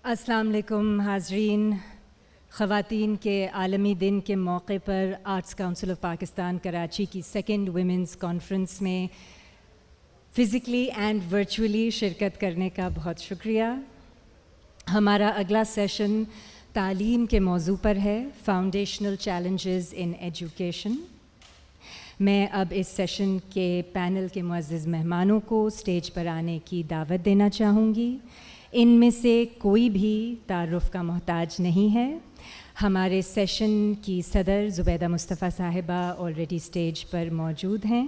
السلام علیکم حاضرین. خواتین کے عالمی دن کے موقع پر arts council of Pakistan Karachi کی سیکنڈ ویمنز کانفرنس میں فزیکلی اینڈ ورچولی شرکت کرنے کا بہت شکریہ. ہمارا اگلا سیشن تعلیم کے موضوع پر ہے، فاؤنڈیشنل چیلنجز ان ایجوکیشن. میں اب اس سیشن کے پینل کے معزز مہمانوں کو اسٹیج پر آنے کی دعوت دینا چاہوں گی. ان میں سے کوئی بھی تعارف کا محتاج نہیں ہے. ہمارے سیشن کی صدر زبیدہ مصطفیٰ صاحبہ آلریڈی اسٹیج پر موجود ہیں.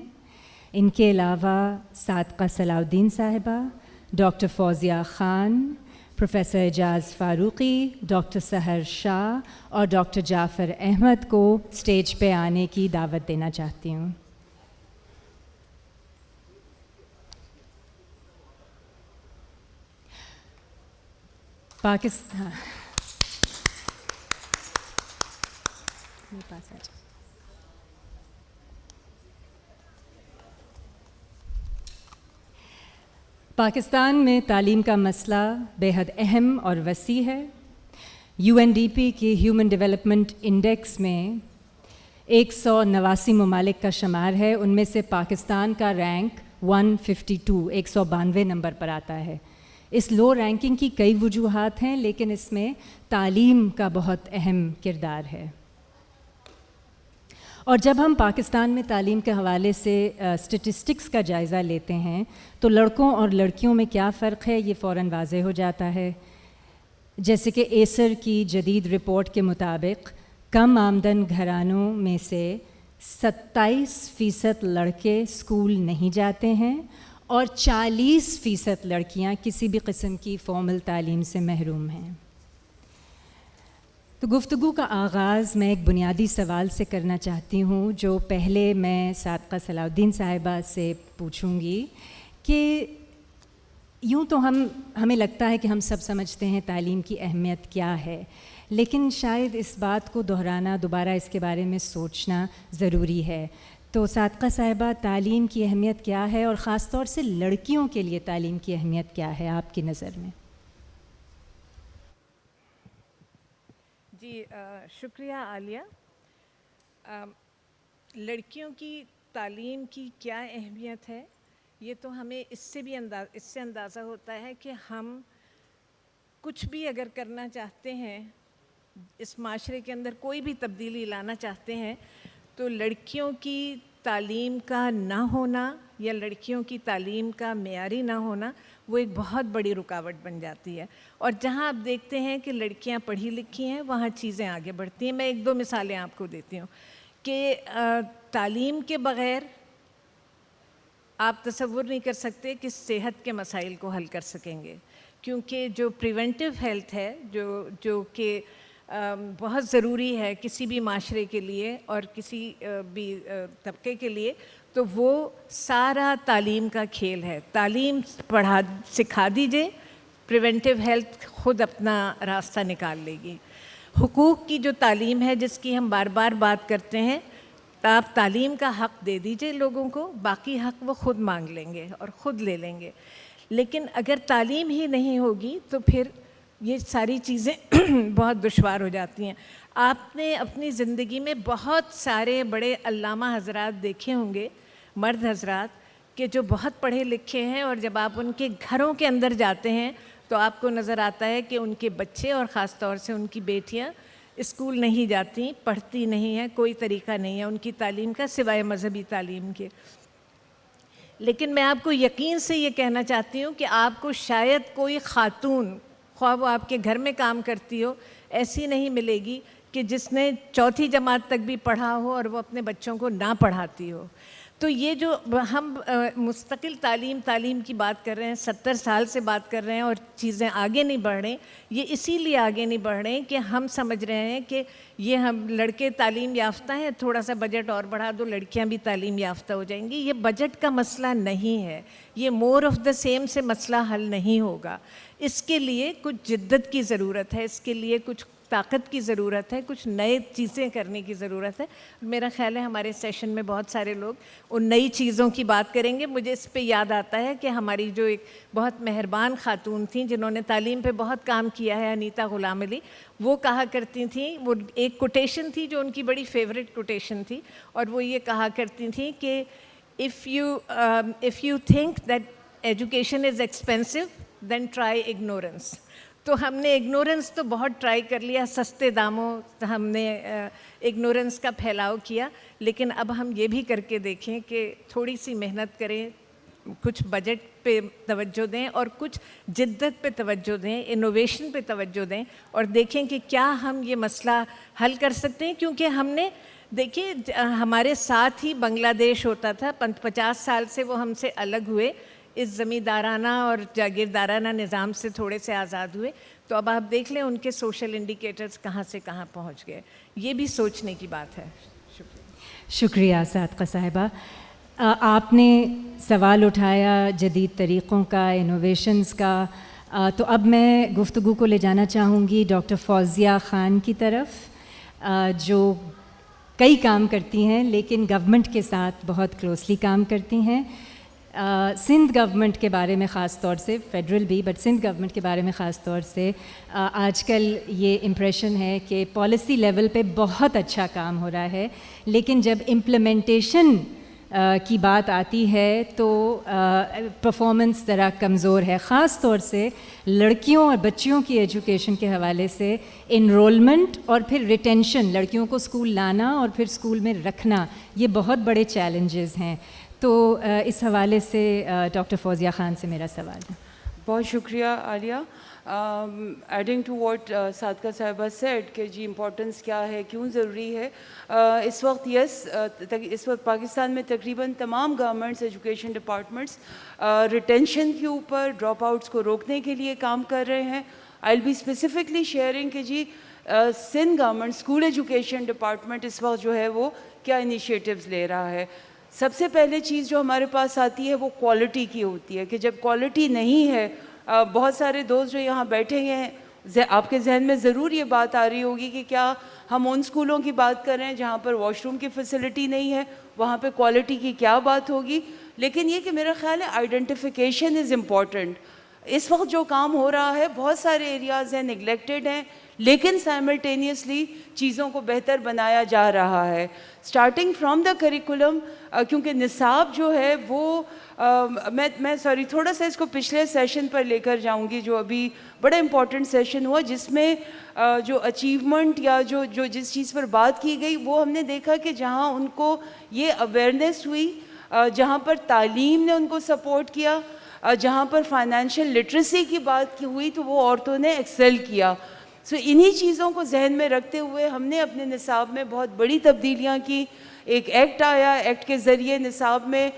ان کے علاوہ صادقہ صلاح الدین صاحبہ، ڈاکٹر فوزیہ خان، پروفیسر اعجاز فاروقی، ڈاکٹر سحر شاہ اور ڈاکٹر جعفر احمد کو اسٹیج پہ آنے کی دعوت دینا چاہتی ہوں. پاکستان میں تعلیم کا مسئلہ بے حد اہم اور وسیع ہے. UNDP کی ہیومن ڈیولپمنٹ انڈیکس میں 189 ممالک کا شمار ہے. ان میں سے پاکستان کا رینک 152 نمبر پر آتا ہے. اس لو رینکنگ کی کئی وجوہات ہیں، لیکن اس میں تعلیم کا بہت اہم کردار ہے. اور جب ہم پاکستان میں تعلیم کے حوالے سے اسٹیٹسٹکس کا جائزہ لیتے ہیں تو لڑکوں اور لڑکیوں میں کیا فرق ہے یہ فوراً واضح ہو جاتا ہے. جیسے کہ ایسر کی جدید رپورٹ کے مطابق کم آمدن گھرانوں میں سے 27% لڑکے اسکول نہیں جاتے ہیں اور 40% لڑکیاں کسی بھی قسم کی فارمل تعلیم سے محروم ہیں. تو گفتگو کا آغاز میں ایک بنیادی سوال سے کرنا چاہتی ہوں، جو پہلے میں صادقہ صلاح الدین صاحبہ سے پوچھوں گی کہ یوں تو ہمیں لگتا ہے کہ ہم سب سمجھتے ہیں تعلیم کی اہمیت کیا ہے، لیکن شاید اس بات کو دہرانا، دوبارہ اس کے بارے میں سوچنا ضروری ہے. تو صادقہ صاحبہ، تعلیم کی اہمیت کیا ہے اور خاص طور سے لڑکیوں کے لیے تعلیم کی اہمیت کیا ہے آپ کی نظر میں؟ جی شکریہ عالیہ. لڑکیوں کی تعلیم کی کیا اہمیت ہے یہ تو ہمیں اس سے اندازہ ہوتا ہے کہ ہم کچھ بھی اگر کرنا چاہتے ہیں، اس معاشرے کے اندر کوئی بھی تبدیلی لانا چاہتے ہیں، تو لڑکیوں کی تعلیم کا نہ ہونا یا لڑکیوں کی تعلیم کا معیاری نہ ہونا وہ ایک بہت بڑی رکاوٹ بن جاتی ہے. اور جہاں آپ دیکھتے ہیں کہ لڑکیاں پڑھی لکھی ہیں وہاں چیزیں آگے بڑھتی ہیں. میں 1-2 مثالیں آپ کو دیتی ہوں کہ تعلیم کے بغیر آپ تصور نہیں کر سکتے کہ صحت کے مسائل کو حل کر سکیں گے، کیونکہ جو پریونٹیو ہیلتھ ہے جو کہ بہت ضروری ہے کسی بھی معاشرے کے لیے اور کسی بھی طبقے کے لیے، تو وہ سارا تعلیم کا کھیل ہے. تعلیم سکھا دیجئے، پریونٹیو ہیلتھ خود اپنا راستہ نکال لے گی. حقوق کی جو تعلیم ہے جس کی ہم بار بار بات کرتے ہیں، آپ تعلیم کا حق دے دیجئے لوگوں کو، باقی حق وہ خود مانگ لیں گے اور خود لے لیں گے. لیکن اگر تعلیم ہی نہیں ہوگی تو پھر یہ ساری چیزیں بہت دشوار ہو جاتی ہیں. آپ نے اپنی زندگی میں بہت سارے بڑے علامہ حضرات دیکھے ہوں گے، مرد حضرات، کہ جو بہت پڑھے لکھے ہیں، اور جب آپ ان کے گھروں کے اندر جاتے ہیں تو آپ کو نظر آتا ہے کہ ان کے بچے اور خاص طور سے ان کی بیٹیاں اسکول نہیں جاتی، پڑھتی نہیں ہیں، کوئی طریقہ نہیں ہے ان کی تعلیم کا سوائے مذہبی تعلیم کے. لیکن میں آپ کو یقین سے یہ کہنا چاہتی ہوں کہ آپ کو شاید کوئی خاتون، خواہ وہ آپ کے گھر میں کام کرتی ہو، ایسی نہیں ملے گی کہ جس نے 4تھی جماعت تک بھی پڑھا ہو اور وہ اپنے بچوں کو نہ پڑھاتی ہو. تو یہ جو ہم مستقل تعلیم کی بات کر رہے ہیں، 70 سال سے بات کر رہے ہیں اور چیزیں آگے نہیں بڑھ رہی، یہ اسی لیے آگے نہیں بڑھ رہے کہ ہم سمجھ رہے ہیں کہ یہ ہم لڑکے تعلیم یافتہ ہیں، تھوڑا سا بجٹ اور بڑھا دو لڑکیاں بھی تعلیم یافتہ ہو جائیں گی. یہ بجٹ کا مسئلہ نہیں ہے، یہ مور آف دا سیم سے مسئلہ حل نہیں ہوگا. اس کے لیے کچھ جدت کی ضرورت ہے، اس کے لیے کچھ طاقت کی ضرورت ہے, کچھ نئے چیزیں کرنے کی ضرورت ہے. میرا خیال ہے ہمارے سیشن میں بہت سارے لوگ ان نئی چیزوں کی بات کریں گے. مجھے اس پہ یاد آتا ہے کہ ہماری جو ایک بہت مہربان خاتون تھیں جنہوں نے تعلیم پہ بہت کام کیا ہے, انیتا غلام علی, وہ کہا کرتی تھیں, وہ ایک کوٹیشن تھی جو ان کی بڑی فیوریٹ کوٹیشن تھی, اور وہ یہ کہا کرتی تھیں کہ if you think that education is expensive, then try ignorance. تو ہم نے اگنورنس تو بہت ٹرائی کر لیا, سستے داموں ہم نے اگنورنس کا پھیلاؤ کیا, لیکن اب ہم یہ بھی کر کے دیکھیں کہ تھوڑی سی محنت کریں, کچھ بجٹ پہ توجہ دیں اور کچھ جدت پہ توجہ دیں, انوویشن پہ توجہ دیں, اور دیکھیں کہ کیا ہم یہ مسئلہ حل کر سکتے ہیں. کیونکہ ہم نے دیکھیے ہمارے ساتھ ہی بنگلہ دیش ہوتا تھا, 50 سال سے وہ ہم سے الگ ہوئے, اس زمیندارانہ اور جاگیردارانہ نظام سے تھوڑے سے آزاد ہوئے, تو اب آپ دیکھ لیں ان کے سوشل انڈیکیٹرز کہاں سے کہاں پہنچ گئے. یہ بھی سوچنے کی بات ہے. شکریہ صادقہ صاحبہ. آپ نے سوال اٹھایا جدید طریقوں کا, انوویشنز کا, تو اب میں گفتگو کو لے جانا چاہوں گی ڈاکٹر فوزیہ خان کی طرف, جو کئی کام کرتی ہیں لیکن گورنمنٹ کے ساتھ بہت کلوزلی کام کرتی ہیں. سندھ گورنمنٹ کے بارے میں خاص طور سے, فیڈرل بھی, بٹ سندھ گورنمنٹ کے بارے میں خاص طور سے آج کل یہ امپریشن ہے کہ پالیسی لیول پہ بہت اچھا کام ہو رہا ہے, لیکن جب امپلیمنٹیشن کی بات آتی ہے تو پرفارمنس ذرا کمزور ہے, خاص طور سے لڑکیوں اور بچیوں کی ایجوکیشن کے حوالے سے. انرولمنٹ اور پھر ریٹینشن, لڑکیوں کو اسکول لانا اور پھر اسکول میں رکھنا, یہ بہت بڑے چیلنجز ہیں. تو اس حوالے سے ڈاکٹر فوزیہ خان سے میرا سوال ہے. بہت شکریہ عالیہ. ایڈنگ ٹو واٹ صادقہ صاحبہ سیڈ کہ جی امپورٹنس کیا ہے, کیوں ضروری ہے. اس وقت اس وقت پاکستان میں تقریباً تمام گورنمنٹس, ایجوکیشن ڈپارٹمنٹس ریٹینشن کے اوپر, ڈراپ آؤٹس کو روکنے کے لیے کام کر رہے ہیں. I will be specifically sharing کہ جی Sindh government school education department اس وقت جو ہے وہ کیا انیشیٹیوز لے رہا ہے. سب سے پہلے چیز جو ہمارے پاس آتی ہے وہ کوالٹی کی ہوتی ہے, کہ جب کوالٹی نہیں ہے, بہت سارے دوست جو یہاں بیٹھے ہیں آپ کے ذہن میں ضرور یہ بات آ رہی ہوگی کہ کیا ہم ان اسکولوں کی بات کر رہے ہیں جہاں پر واش روم کی فیسلٹی نہیں ہے, وہاں پہ کوالٹی کی کیا بات ہوگی. لیکن یہ کہ میرا خیال ہے آئیڈینٹیفیکیشن از امپورٹنٹ. اس وقت جو کام ہو رہا ہے بہت سارے ایریاز ہیں نگلیکٹڈ ہیں, لیکن سائملٹینیسلی چیزوں کو بہتر بنایا جا رہا ہے. اسٹارٹنگ فرام دا کریکولم, کیونکہ نصاب جو ہے وہ میں سوری تھوڑا سا اس کو پچھلے سیشن پر لے کر جاؤں گی, جو ابھی بڑا امپورٹنٹ سیشن ہوا, جس میں جو اچیومنٹ یا جو جس چیز پر بات کی گئی وہ ہم نے دیکھا کہ جہاں ان کو یہ اویئرنیس ہوئی, جہاں پر تعلیم نے ان کو سپورٹ کیا, جہاں پر فائنینشیل لٹریسی کی بات کی ہوئی تو وہ عورتوں نے ایکسل کیا. سو انہی چیزوں کو ذہن میں رکھتے ہوئے ہم نے اپنے نصاب میں بہت بڑی تبدیلیاں کی. ایک ایکٹ آیا, ایکٹ کے ذریعے نصاب میں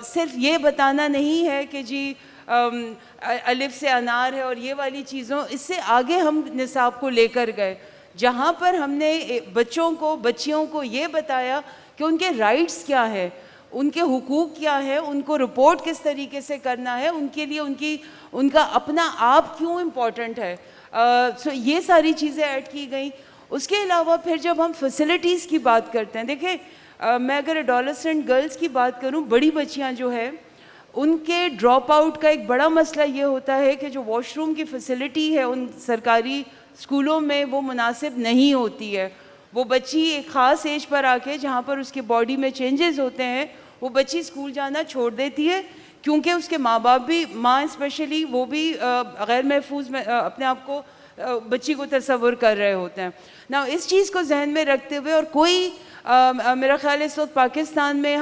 صرف یہ بتانا نہیں ہے کہ جی الف سے انار ہے اور یہ والی چیزوں, اس سے آگے ہم نصاب کو لے کر گئے, جہاں پر ہم نے بچوں کو بچیوں کو یہ بتایا کہ ان کے رائٹس کیا ہے, ان کے حقوق کیا ہے, ان کو رپورٹ کس طریقے سے کرنا ہے, ان کے لیے ان کا اپنا آپ کیوں امپورٹنٹ ہے. سو یہ ساری چیزیں ایڈ کی گئیں. اس کے علاوہ پھر جب ہم فیسلٹیز کی بات کرتے ہیں, دیکھیں میں اگر ایڈولسنٹ گرلز کی بات کروں, بڑی بچیاں جو ہے ان کے ڈراپ آؤٹ کا ایک بڑا مسئلہ یہ ہوتا ہے کہ جو واش روم کی فیسلٹی ہے ان سرکاری اسکولوں میں وہ مناسب نہیں ہوتی ہے. وہ بچی ایک خاص ایج پر آ کے جہاں پر اس کے باڈی میں چینجز ہوتے ہیں, وہ بچی اسکول جانا چھوڑ دیتی ہے, کیونکہ اس کے ماں باپ بھی, ماں اسپیشلی وہ بھی غیر محفوظ اپنے آپ کو بچی کو تصور کر رہے ہوتے ہیں. نا اس چیز کو ذہن میں رکھتے ہوئے, اور کوئی میرا خیال ہے اس وقت پاکستان میں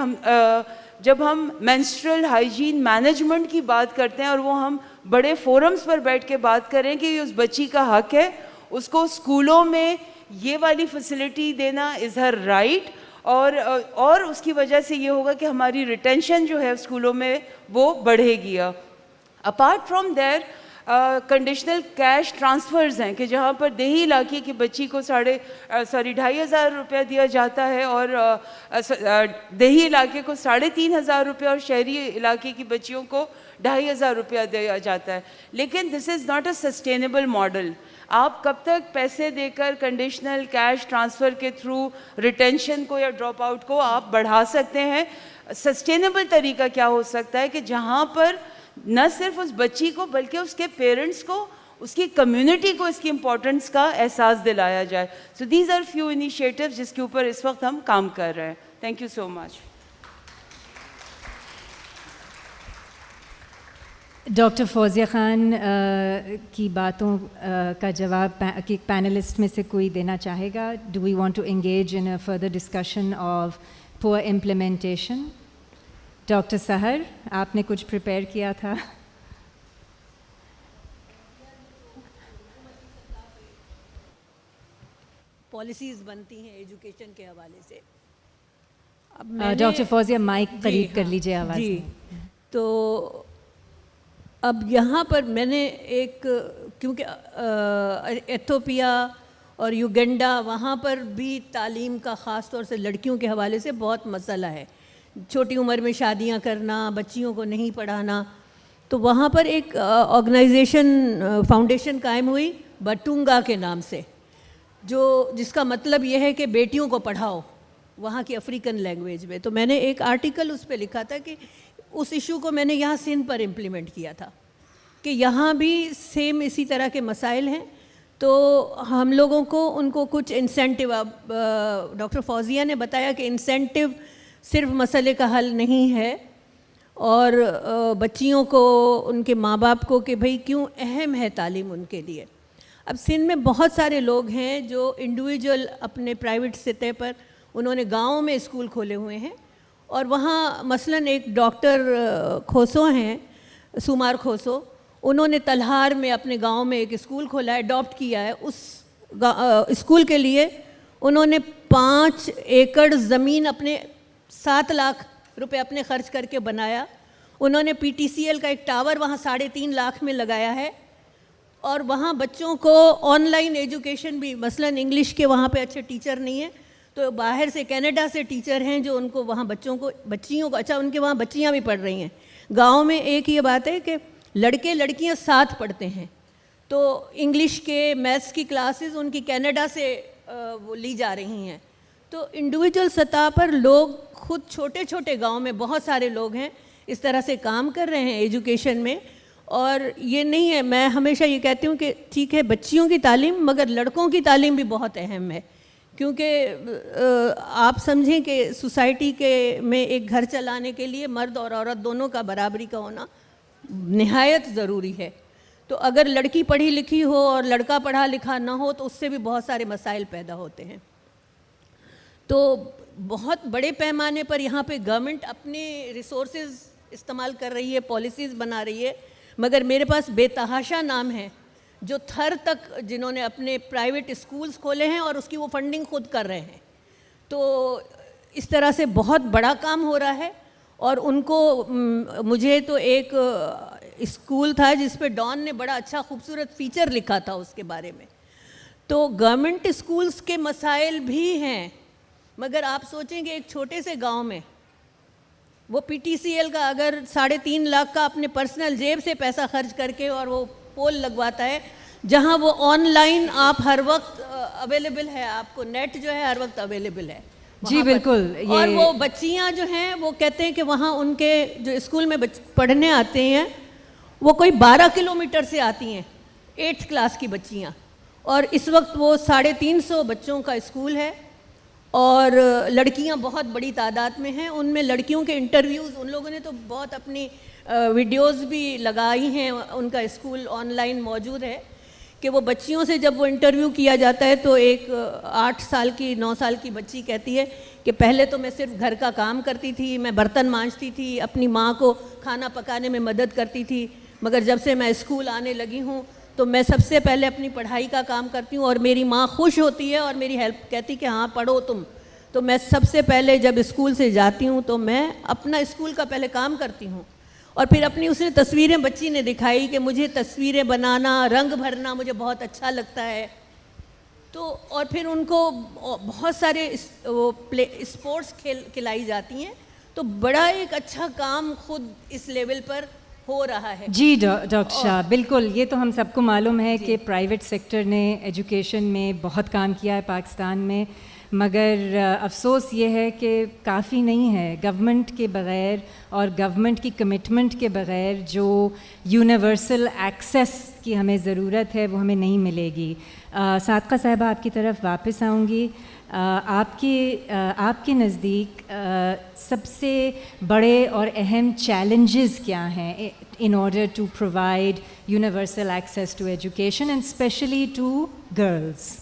جب ہم مینسٹرل ہائیجین مینجمنٹ کی بات کرتے ہیں اور وہ ہم بڑے فورمز پر بیٹھ کے بات کریں کہ یہ اس بچی کا حق ہے, اس کو اسکولوں میں یہ والی فیسلٹی دینا از ہر رائٹ, اور اس کی وجہ سے یہ ہوگا کہ ہماری ریٹینشن جو ہے اسکولوں میں وہ بڑھے گی. Apart from there conditional cash transfers ہیں کہ جہاں پر دیہی علاقے کی بچی کو 2,500 روپیہ دیا جاتا ہے, اور دیہی علاقے کو 3,500 روپیہ, اور شہری علاقے کی بچیوں کو 2,500 روپیہ دیا جاتا ہے. لیکن this is not a sustainable model. آپ کب تک پیسے دے کر کنڈیشنل کیش ٹرانسفر کے تھرو ریٹینشن کو یا ڈراپ آؤٹ کو آپ بڑھا سکتے ہیں؟ سسٹینیبل طریقہ کیا ہو سکتا ہے کہ جہاں پر نہ صرف اس بچی کو بلکہ اس کے پیرنٹس کو, اس کی کمیونٹی کو اس کی امپورٹنس کا احساس دلایا جائے. So these are few initiatives جس کے اوپر اس وقت ہم کام کر رہے ہیں. Thank you so much. Doctor Fauzia Khan کی باتوں کا جواب پینلسٹ میں سے کوئی دینا چاہے گا؟ Do we want to engage in a further discussion of poor implementation? Doctor Sahar, آپ نے کچھ پریپیئر کیا تھا. پالیسیز بنتی ہیں ایجوکیشن کے حوالے سے. ڈاکٹر فوزیہ مائک قریب کر لیجیے آواز. جی, تو اب یہاں پر میں نے ایک, کیونکہ ایتھوپیا اور یوگنڈا وہاں پر بھی تعلیم کا خاص طور سے لڑکیوں کے حوالے سے بہت مسئلہ ہے, چھوٹی عمر میں شادیاں کرنا, بچیوں کو نہیں پڑھانا. تو وہاں پر ایک آرگنائزیشن فاؤنڈیشن قائم ہوئی بٹونگا کے نام سے, جس کا مطلب یہ ہے کہ بیٹیوں کو پڑھاؤ وہاں کی افریقن لینگویج میں. تو میں نے ایک آرٹیکل اس پہ لکھا تھا کہ اس ایشو کو میں نے یہاں سندھ پر امپلیمنٹ کیا تھا کہ یہاں بھی سیم اسی طرح کے مسائل ہیں. تو ہم لوگوں کو ان کو کچھ انسینٹیو, ڈاکٹر فوزیہ نے بتایا کہ انسینٹیو صرف مسئلے کا حل نہیں ہے, اور بچیوں کو, ان کے ماں باپ کو کہ بھئی کیوں اہم ہے تعلیم ان کے لیے. اب سندھ میں بہت سارے لوگ ہیں جو انڈیویجول اپنے پرائیویٹ سطح پر انہوں نے گاؤں میں اسکول کھولے ہوئے ہیں, اور وہاں مثلاً ایک ڈاکٹر کھوسو ہیں, سومار کھوسو, انہوں نے تلہار میں اپنے گاؤں میں ایک اسکول کھولا ہے, اڈاپٹ کیا ہے. اس اسکول کے لیے انہوں نے 5 ایکڑ زمین اپنے 7 لاکھ روپے اپنے خرچ کر کے بنایا. انہوں نے PTCL کا ایک ٹاور وہاں 3.5 لاکھ میں لگایا ہے, اور وہاں بچوں کو آن لائن ایجوکیشن بھی, مثلاً انگلش کے وہاں پہ اچھے ٹیچر نہیں ہیں تو باہر سے کینیڈا سے ٹیچر ہیں جو ان کو وہاں بچیوں کو, اچھا ان کے وہاں بچیاں بھی پڑھ رہی ہیں. گاؤں میں ایک یہ بات ہے کہ لڑکے لڑکیاں ساتھ پڑھتے ہیں, تو انگلش کے میتھس کی کلاسز ان کی کینیڈا سے وہ لی جا رہی ہیں. تو انڈیویجول سطح پر لوگ خود چھوٹے چھوٹے گاؤں میں بہت سارے لوگ ہیں اس طرح سے کام کر رہے ہیں ایجوکیشن میں. اور یہ نہیں ہے, میں ہمیشہ یہ کہتی ہوں کہ ٹھیک ہے بچیوں کی تعلیم, مگر لڑکوں کی تعلیم بھی بہت اہم ہے, کیونکہ آپ سمجھیں کہ سوسائٹی کے میں ایک گھر چلانے کے لیے مرد اور عورت دونوں کا برابری کا ہونا نہایت ضروری ہے. تو اگر لڑکی پڑھی لکھی ہو اور لڑکا پڑھا لکھا نہ ہو تو اس سے بھی بہت سارے مسائل پیدا ہوتے ہیں. تو بہت بڑے پیمانے پر یہاں پہ گورنمنٹ اپنے ریسورسز استعمال کر رہی ہے, پالیسیز بنا رہی ہے, مگر میرے پاس بے تحاشا نام ہیں جو تھر تک جنہوں نے اپنے پرائیویٹ اسکولز کھولے ہیں اور اس کی وہ فنڈنگ خود کر رہے ہیں. تو اس طرح سے بہت بڑا کام ہو رہا ہے. اور ان کو, مجھے تو ایک اسکول تھا جس پہ ڈان نے بڑا اچھا خوبصورت فیچر لکھا تھا اس کے بارے میں. تو گورنمنٹ اسکولز کے مسائل بھی ہیں, مگر آپ سوچیں کہ ایک چھوٹے سے گاؤں میں وہ PTCL کا اگر 3.5 لاکھ کا اپنے پرسنل جیب سے پیسہ خرچ کر کے اور وہ پول لگواتا ہے, جہاں وہ آن لائن آپ ہر وقت اویلیبل ہے, آپ کو نیٹ جو ہے ہر وقت اویلیبل ہے. جی بالکل. اور وہ بچیاں جو ہیں وہ کہتے ہیں کہ وہاں ان کے جو اسکول میں پڑھنے آتے ہیں وہ کوئی 12 کلومیٹر سے آتی ہیں, 8th کلاس کی بچیاں, اور اس وقت وہ 350 بچوں کا اسکول ہے, اور لڑکیاں بہت بڑی تعداد میں ہیں. ان میں لڑکیوں کے انٹرویوز, ان لوگوں نے تو بہت اپنی ویڈیوز بھی لگائی ہیں, ان کا اسکول آن لائن موجود ہے, کہ وہ بچیوں سے جب وہ انٹرویو کیا جاتا ہے تو ایک 8 سال کی 9 سال کی بچی کہتی ہے کہ پہلے تو میں صرف گھر کا کام کرتی تھی, میں برتن مانجتی تھی, اپنی ماں کو کھانا پکانے میں مدد کرتی تھی, مگر جب سے میں اسکول آنے لگی ہوں تو میں سب سے پہلے اپنی پڑھائی کا کام کرتی ہوں, اور میری ماں خوش ہوتی ہے اور میری ہیلپ کہتی کہ ہاں پڑھو تم. تو میں سب سے پہلے جب اسکول سے جاتی ہوں تو میں اپنا اسکول کا پہلے کام کرتی ہوں, اور پھر اپنی اس نے تصویریں بچی نے دکھائی کہ مجھے تصویریں بنانا, رنگ بھرنا مجھے بہت اچھا لگتا ہے. تو اور پھر ان کو بہت سارے اسپورٹس کھلائی جاتی ہیں. تو بڑا ایک اچھا کام خود اس لیول پر ہو رہا ہے. جی ڈاکٹر شاہ، بالکل یہ تو ہم سب کو معلوم ہے کہ پرائیویٹ سیکٹر نے ایجوکیشن میں بہت کام کیا ہے پاکستان میں، مگر افسوس یہ ہے کہ کافی نہیں ہے. گورنمنٹ کے بغیر اور گورنمنٹ کی کمٹمنٹ کے بغیر جو یونیورسل ایکسیس کی ہمیں ضرورت ہے وہ ہمیں نہیں ملے گی. صادقہ صاحبہ آپ کی طرف واپس آؤں گی. آپ کے نزدیک سب سے بڑے اور اہم چیلنجز کیا ہیں in order to provide universal access to education and especially to girls?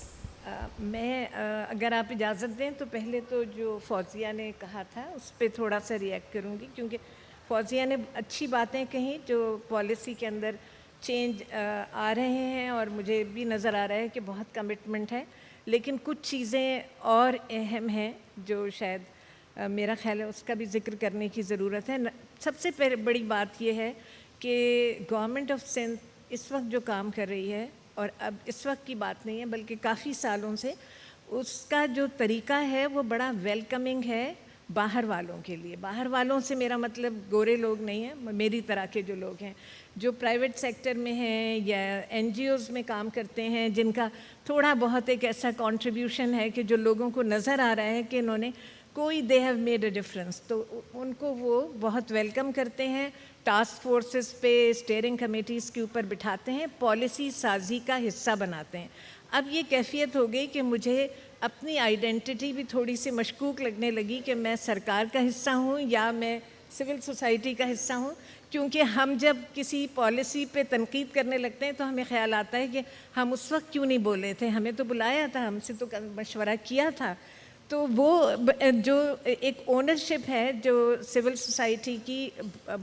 میں اگر آپ اجازت دیں تو پہلے تو جو فوزیہ نے کہا تھا اس پہ تھوڑا سا ریئیکٹ کروں گی، کیونکہ فوزیہ نے اچھی باتیں کہیں جو پالیسی کے اندر چینج آ رہے ہیں اور مجھے بھی نظر آ رہا ہے کہ بہت کمٹمنٹ ہے، لیکن کچھ چیزیں اور اہم ہیں جو شاید میرا خیال ہے اس کا بھی ذکر کرنے کی ضرورت ہے. سب سے بڑی بات یہ ہے کہ گورنمنٹ آف سندھ اس وقت جو کام کر رہی ہے، اور اب اس وقت کی بات نہیں ہے بلکہ کافی سالوں سے، اس کا جو طریقہ ہے وہ بڑا ویلکمنگ ہے باہر والوں کے لیے. باہر والوں سے میرا مطلب گورے لوگ نہیں ہیں، میری طرح کے جو لوگ ہیں جو پرائیویٹ سیکٹر میں ہیں یا این جی اوز میں کام کرتے ہیں، جن کا تھوڑا بہت ایک ایسا کنٹریبیوشن ہے کہ جو لوگوں کو نظر آ رہا ہے کہ انہوں نے کوئی they have made a difference, تو ان کو وہ بہت ویلکم کرتے ہیں. ٹاسک فورسز پہ، اسٹیئرنگ کمیٹیز کے اوپر بٹھاتے ہیں، پالیسی سازی کا حصہ بناتے ہیں. اب یہ کیفیت ہو گئی کہ مجھے اپنی آئیڈینٹی بھی تھوڑی سی مشکوک لگنے لگی کہ میں سرکار کا حصہ ہوں یا میں سول سوسائٹی کا حصہ ہوں، کیونکہ ہم جب کسی پالیسی پہ تنقید کرنے لگتے ہیں تو ہمیں خیال آتا ہے کہ ہم اس وقت کیوں نہیں بولے تھے، ہمیں تو بلایا تھا، ہم سے تو مشورہ کیا تھا. تو وہ جو ایک اونرشپ ہے جو سول سوسائٹی کی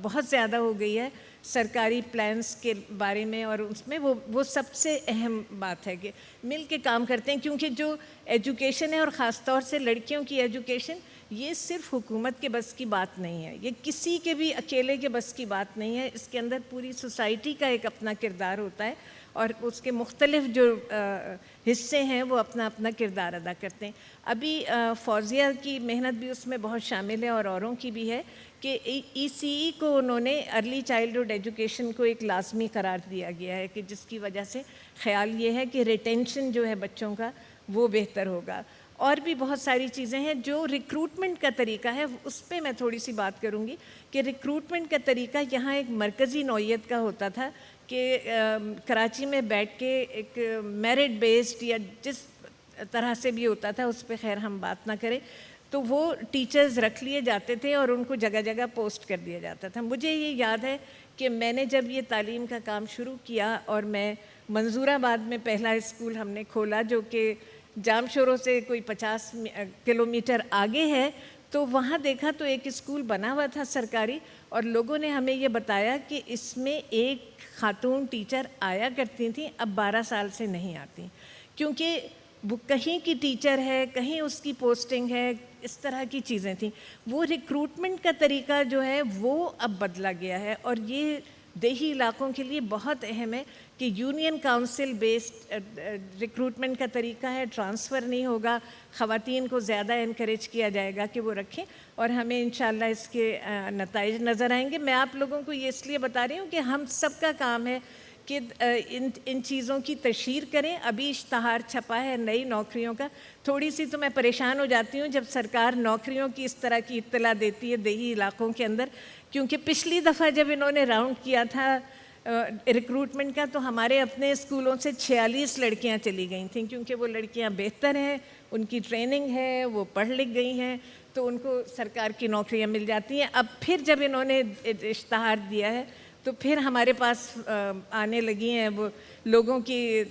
بہت زیادہ ہو گئی ہے سرکاری پلانس کے بارے میں، اور اس میں وہ سب سے اہم بات ہے کہ مل کے کام کرتے ہیں. کیونکہ جو ایجوکیشن ہے اور خاص طور سے لڑکیوں کی ایجوکیشن، یہ صرف حکومت کے بس کی بات نہیں ہے، یہ کسی کے بھی اکیلے کے بس کی بات نہیں ہے. اس کے اندر پوری سوسائٹی کا ایک اپنا کردار ہوتا ہے اور اس کے مختلف جو حصے ہیں وہ اپنا اپنا کردار ادا کرتے ہیں. ابھی فوزیہ کی محنت بھی اس میں بہت شامل ہے اور اوروں کی بھی ہے کہ ای سی ای کو انہوں نے ارلی چائلڈہڈ ایجوکیشن کو ایک لازمی قرار دیا گیا ہے کہ جس کی وجہ سے خیال یہ ہے کہ ریٹینشن جو ہے بچوں کا وہ بہتر ہوگا. اور بھی بہت ساری چیزیں ہیں. جو ریکروٹمنٹ کا طریقہ ہے اس پہ میں تھوڑی سی بات کروں گی کہ ریکروٹمنٹ کا طریقہ یہاں ایک مرکزی نوعیت کا ہوتا تھا کہ کراچی میں بیٹھ کے ایک میرٹ بیسڈ یا جس طرح سے بھی ہوتا تھا اس پہ خیر ہم بات نہ کریں، تو وہ ٹیچرز رکھ لیے جاتے تھے اور ان کو جگہ جگہ پوسٹ کر دیا جاتا تھا. مجھے یہ یاد ہے کہ میں نے جب یہ تعلیم کا کام شروع کیا اور میں منظور آباد میں پہلا اسکول ہم نے کھولا جو کہ جام شوروں سے کوئی 50 کلومیٹر آگے ہے، تو وہاں دیکھا تو ایک اسکول بنا ہوا تھا سرکاری، اور لوگوں نے ہمیں یہ بتایا کہ اس میں ایک خاتون ٹیچر آیا کرتی تھیں، اب 12 سال سے نہیں آتی، کیونکہ وہ کہیں کی ٹیچر ہے، کہیں اس کی پوسٹنگ ہے، اس طرح کی چیزیں تھیں. وہ ریکروٹمنٹ کا طریقہ جو ہے وہ اب بدلا گیا ہے، اور یہ دیہی علاقوں کے لیے بہت اہم ہے کہ یونین کاؤنسل بیسڈ ریکروٹمنٹ کا طریقہ ہے. ٹرانسفر نہیں ہوگا، خواتین کو زیادہ انکریج کیا جائے گا کہ وہ رکھیں، اور ہمیں انشاءاللہ اس کے نتائج نظر آئیں گے. میں آپ لوگوں کو یہ اس لیے بتا رہی ہوں کہ ہم سب کا کام ہے کہ ان چیزوں کی تشہیر کریں. ابھی اشتہار چھپا ہے نئی نوکریوں کا، تھوڑی سی تو میں پریشان ہو جاتی ہوں جب سرکار نوکریوں کی اس طرح کی اطلاع دیتی ہے دیہی علاقوں کے اندر، کیونکہ پچھلی دفعہ جب انہوں نے راؤنڈ کیا تھا ریکروٹمنٹ کا تو ہمارے اپنے اسکولوں سے 46 لڑکیاں چلی گئی تھیں، کیونکہ وہ لڑکیاں بہتر ہیں، ان کی ٹریننگ ہے، وہ پڑھ لکھ گئی ہیں، تو ان کو سرکار کی نوکریاں مل جاتی ہیں. اب پھر جب انہوں نے اشتہار دیا ہے تو پھر ہمارے پاس آنے لگی ہیں وہ لوگوں کی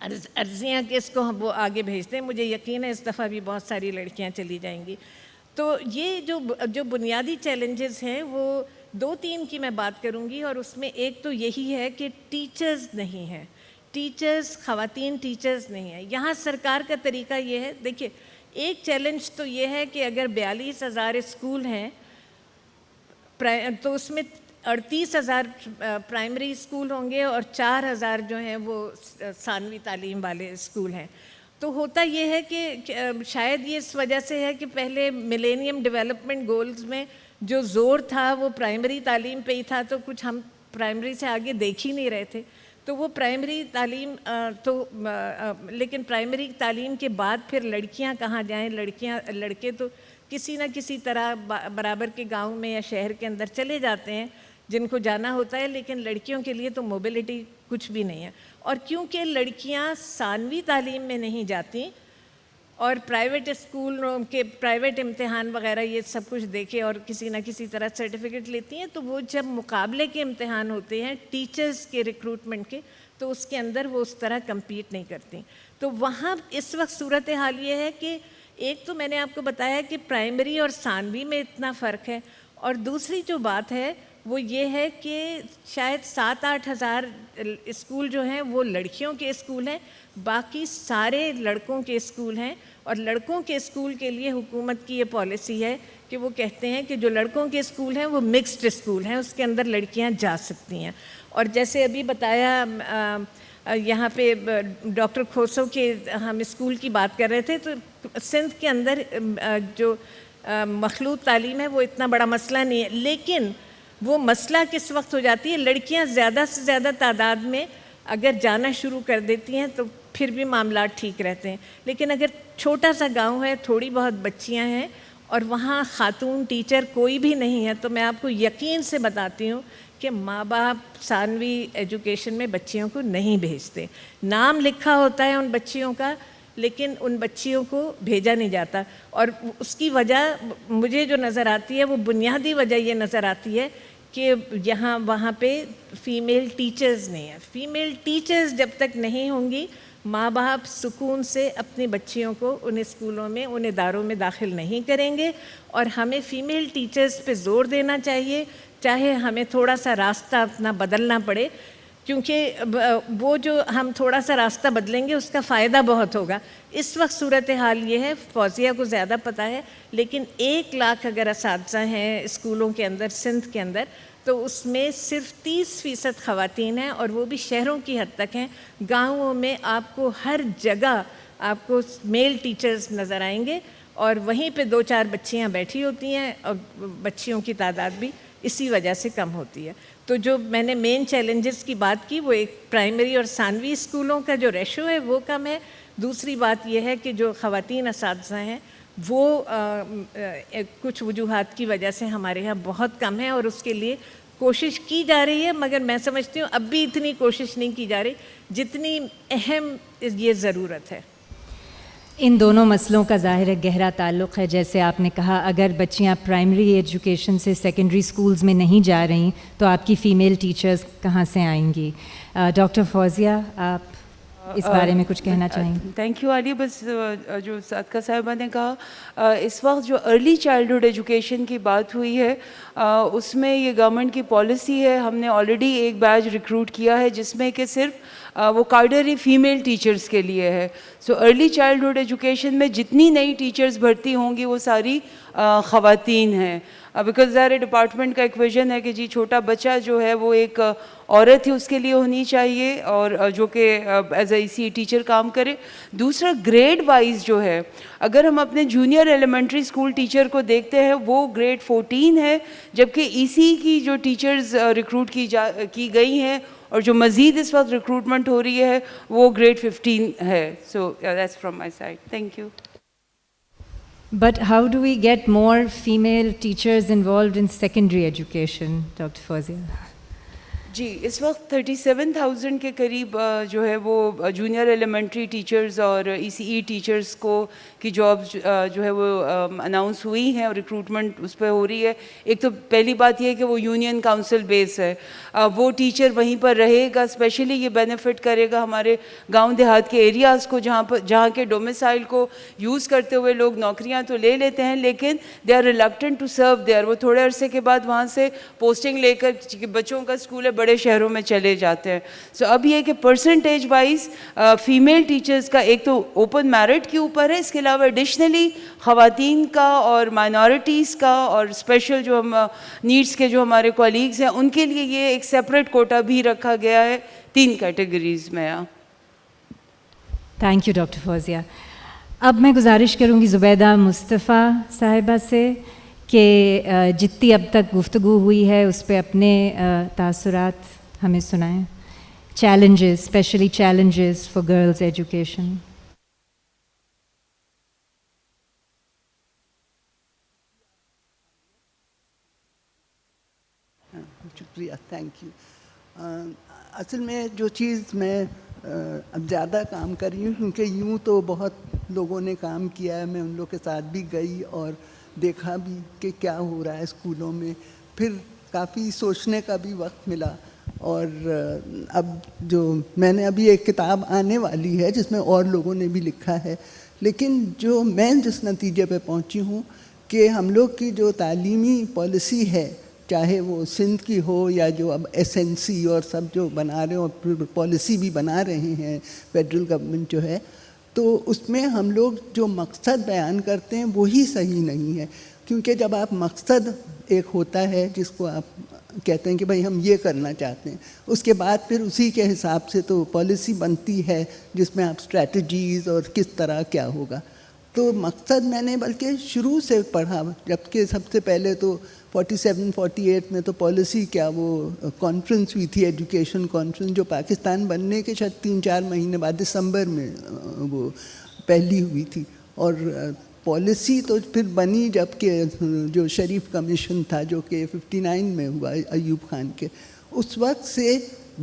عرضیاں کہ اس کو وہ آگے بھیجتے ہیں. مجھے یقین ہے اس دفعہ بھی بہت ساری لڑکیاں چلی جائیں گی. تو یہ جو بنیادی چیلنجز ہیں وہ 2-3 کی میں بات کروں گی، اور اس میں ایک تو یہی ہے کہ ٹیچرز نہیں ہیں، خواتین ٹیچرز نہیں ہیں. یہاں سرکار کا طریقہ یہ ہے، دیکھیے ایک چیلنج تو یہ ہے کہ اگر 42,000 اسکول ہیں تو اس میں 38,000 پرائمری اسکول ہوں گے اور 4,000 جو ہیں وہ ثانوی تعلیم والے اسکول ہیں. تو ہوتا یہ ہے کہ شاید یہ اس وجہ سے ہے کہ پہلے ملینیم ڈیولپمنٹ گولز میں جو زور تھا وہ پرائمری تعلیم پہ ہی تھا, تو کچھ ہم پرائمری سے آگے دیکھ ہی نہیں رہے تھے. تو وہ پرائمری تعلیم لیکن پرائمری تعلیم کے بعد پھر لڑکیاں کہاں جائیں, لڑکے تو کسی نہ کسی طرح برابر کے گاؤں میں یا شہر کے اندر چلے جاتے ہیں جن کو جانا ہوتا ہے, لیکن لڑکیوں کے لیے تو موبلٹی کچھ بھی نہیں ہے. اور کیونکہ لڑکیاں ثانوی تعلیم میں نہیں جاتی اور پرائیویٹ اسکولوں کے پرائیویٹ امتحان وغیرہ یہ سب کچھ دیکھے اور کسی نہ کسی طرح سرٹیفکیٹ لیتی ہیں, تو وہ جب مقابلے کے امتحان ہوتے ہیں ٹیچرز کے ریکروٹمنٹ کے, تو اس کے اندر وہ اس طرح کمپیٹ نہیں کرتی. تو وہاں اس وقت صورتحال یہ ہے کہ ایک تو میں نے آپ کو بتایا کہ پرائمری اور ثانوی میں اتنا فرق ہے, اور دوسری جو بات ہے وہ یہ ہے کہ شاید 7-8 ہزار اسکول جو ہیں وہ لڑکیوں کے اسکول ہیں, باقی سارے لڑکوں کے اسکول ہیں. اور لڑکوں کے اسکول کے لیے حکومت کی یہ پالیسی ہے کہ وہ کہتے ہیں کہ جو لڑکوں کے اسکول ہیں وہ مکسڈ اسکول ہیں, اس کے اندر لڑکیاں جا سکتی ہیں. اور جیسے ابھی بتایا یہاں پہ ڈاکٹر کھوسو کے ہم اسکول کی بات کر رہے تھے, تو سندھ کے اندر جو مخلوط تعلیم ہے وہ اتنا بڑا مسئلہ نہیں ہے, لیکن وہ مسئلہ کس وقت ہو جاتی ہے, لڑکیاں زیادہ سے زیادہ تعداد میں اگر جانا شروع کر دیتی ہیں تو پھر بھی معاملات ٹھیک رہتے ہیں. لیکن اگر چھوٹا سا گاؤں ہے, تھوڑی بہت بچیاں ہیں اور وہاں خاتون ٹیچر کوئی بھی نہیں ہے, تو میں آپ کو یقین سے بتاتی ہوں کہ ماں باپ ثانوی ایجوکیشن میں بچیوں کو نہیں بھیجتے. نام لکھا ہوتا ہے ان بچیوں کا, لیکن ان بچیوں کو بھیجا نہیں جاتا. اور اس کی وجہ مجھے جو نظر آتی ہے وہ بنیادی وجہ یہ نظر آتی ہے کہ وہاں پہ فیمیل ٹیچرز نہیں ہیں. فیمیل ٹیچرز جب تک نہیں ہوں گی, ماں باپ سکون سے اپنی بچیوں کو ان اسکولوں میں ان اداروں میں داخل نہیں کریں گے. اور ہمیں فیمیل ٹیچرز پہ زور دینا چاہیے, چاہے ہمیں تھوڑا سا راستہ اپنا بدلنا پڑے, کیونکہ وہ جو ہم تھوڑا سا راستہ بدلیں گے اس کا فائدہ بہت ہوگا. اس وقت صورتحال یہ ہے, فوزیہ کو زیادہ پتہ ہے, لیکن 1 لاکھ اگر اساتذہ ہیں اسکولوں کے اندر سندھ کے اندر, تو اس میں صرف 30% خواتین ہیں, اور وہ بھی شہروں کی حد تک ہیں. گاؤں میں آپ کو ہر جگہ آپ کو میل ٹیچرز نظر آئیں گے, اور وہیں پہ 2-4 بچیاں بیٹھی ہوتی ہیں, اور بچیوں کی تعداد بھی اسی وجہ سے کم ہوتی ہے. تو جو میں نے مین چیلنجز کی بات کی وہ ایک پرائمری اور ثانوی اسکولوں کا جو ریشو ہے وہ کم ہے. دوسری بات یہ ہے کہ جو خواتین اساتذہ ہیں وہ کچھ وجوہات کی وجہ سے ہمارے یہاں بہت کم ہے, اور اس کے لیے کوشش کی جا رہی ہے, مگر میں سمجھتی ہوں اب بھی اتنی کوشش نہیں کی جا رہی جتنی اہم یہ ضرورت ہے. ان دونوں مسئلوں کا ظاہر ہے گہرا تعلق ہے. جیسے آپ نے کہا اگر بچیاں پرائمری ایجوکیشن سے سیکنڈری سکولز میں نہیں جا رہی تو آپ کی فیمیل ٹیچرز کہاں سے آئیں گی؟ ڈاکٹر فوزیہ, آپ اس بارے میں کچھ کہنا چاہیں گے؟ تھینک یو عالیہ. بس جو صادقہ صاحبہ نے کہا, اس وقت جو ارلی چائلڈہڈ ایجوکیشن کی بات ہوئی ہے اس میں یہ گورنمنٹ کی پالیسی ہے. ہم نے آلریڈی ایک بیچ ریکروٹ کیا ہے جس میں کہ صرف وہ کارڈر فیمیل ٹیچرز کے لیے ہے. سو ارلی چائلڈہڈ ایجوکیشن میں جتنی نئی ٹیچرز بھرتی ہوں گی وہ ساری خواتین ہیں, بیکاز ظاہر ڈپارٹمنٹ کا ایک ویژن ہے کہ جی چھوٹا بچہ جو ہے وہ ایک عورت ہی اس کے لیے ہونی چاہیے, اور جو کہ ایز اے سی ٹیچر کام کرے. دوسرا گریڈ وائز جو ہے, اگر ہم اپنے جونیئر ایلیمنٹری اسکول ٹیچر کو دیکھتے ہیں وہ گریڈ 14 ہے, جبکہ ای سی کی جو ٹیچرز ریکروٹ کی گئی ہیں اور جو مزید اس وقت ریکروٹمنٹ ہو رہی ہے وہ گریڈ 15 ہے. So that's from my side. Thank you. But how do we get more female teachers involved in secondary education, Dr. Fawzia? جی اس وقت 37,000 کے قریب جو ہے وہ جونیئر ایلیمنٹری ٹیچرز اور ای سی ای ٹیچرز کو کی جابز جو ہے وہ اناؤنس ہوئی ہیں اور ریکروٹمنٹ اس پہ ہو رہی ہے. ایک تو پہلی بات یہ ہے کہ وہ یونین کاؤنسل بیس ہے, وہ ٹیچر وہیں پر رہے گا. اسپیشلی یہ بینیفٹ کرے گا ہمارے گاؤں دیہات کے ایریاز کو جہاں کے ڈومیسائل کو یوز کرتے ہوئے لوگ نوکریاں تو لے لیتے ہیں لیکن they are reluctant to serve there. وہ تھوڑے عرصے کے بعد وہاں سے پوسٹنگ لے کر بچوں کا اسکول ہے بڑے شہروں میں چلے جاتے ہیں. سو اب یہ کہ پرسنٹیج وائز فیمیل ٹیچرز کا ایک تو اوپن میرٹ کے اوپر ہے, اس کے علاوہ ایڈیشنلی خواتین کا اور مائنورٹیز کا اور اسپیشل جو ہم نیڈس کے جو ہمارے کولیگز ہیں ان کے لیے یہ ایک سیپریٹ کوٹا بھی رکھا گیا ہے 3 کیٹیگریز میں. Thank you doctor Fauzia. اب میں گزارش کروں گی زبیدہ مصطفیٰ صاحبہ سے کہ جتنی اب تک گفتگو ہوئی ہے اس پہ اپنے تاثرات ہمیں سنائیں. Challenges, especially challenges for girls education. شکریہ, تھینک یو. اصل میں جو چیز میں اب زیادہ کام کر رہی ہوں, کیونکہ یوں تو بہت لوگوں نے کام کیا ہے, میں ان لوگ کے ساتھ بھی گئی اور دیکھا بھی کہ کیا ہو رہا ہے اسکولوں میں, پھر کافی سوچنے کا بھی وقت ملا. اور اب جو میں نے ابھی ایک کتاب آنے والی ہے جس میں اور لوگوں نے بھی لکھا ہے, لیکن جو میں جس نتیجے پہ پہنچی ہوں کہ ہم لوگ کی جو تعلیمی پالیسی ہے, چاہے وہ سندھ کی ہو یا جو اب ایس این سی اور سب جو بنا رہے ہیں اور پالیسی بھی بنا رہے ہیں فیڈرل گورنمنٹ جو ہے, تو اس میں ہم لوگ جو مقصد بیان کرتے ہیں وہی صحیح نہیں ہے. کیونکہ جب آپ مقصد ایک ہوتا ہے جس کو آپ کہتے ہیں کہ بھائی ہم یہ کرنا چاہتے ہیں, اس کے بعد پھر اسی کے حساب سے تو پالیسی بنتی ہے جس میں آپ اسٹریٹجیز اور کس طرح کیا ہوگا. تو مقصد میں نے بلکہ شروع سے پڑھا, جبکہ سب سے پہلے تو 47-48 میں تو پالیسی کیا وہ کانفرنس ہوئی تھی, ایجوکیشن کانفرنس, جو پاکستان بننے کے شاید 3-4 مہینے بعد دسمبر میں وہ پہلی ہوئی تھی. اور پالیسی تو پھر بنی جب کہ جو شریف کمیشن تھا جو کہ 59 میں ہوا ایوب خان کے, اس وقت سے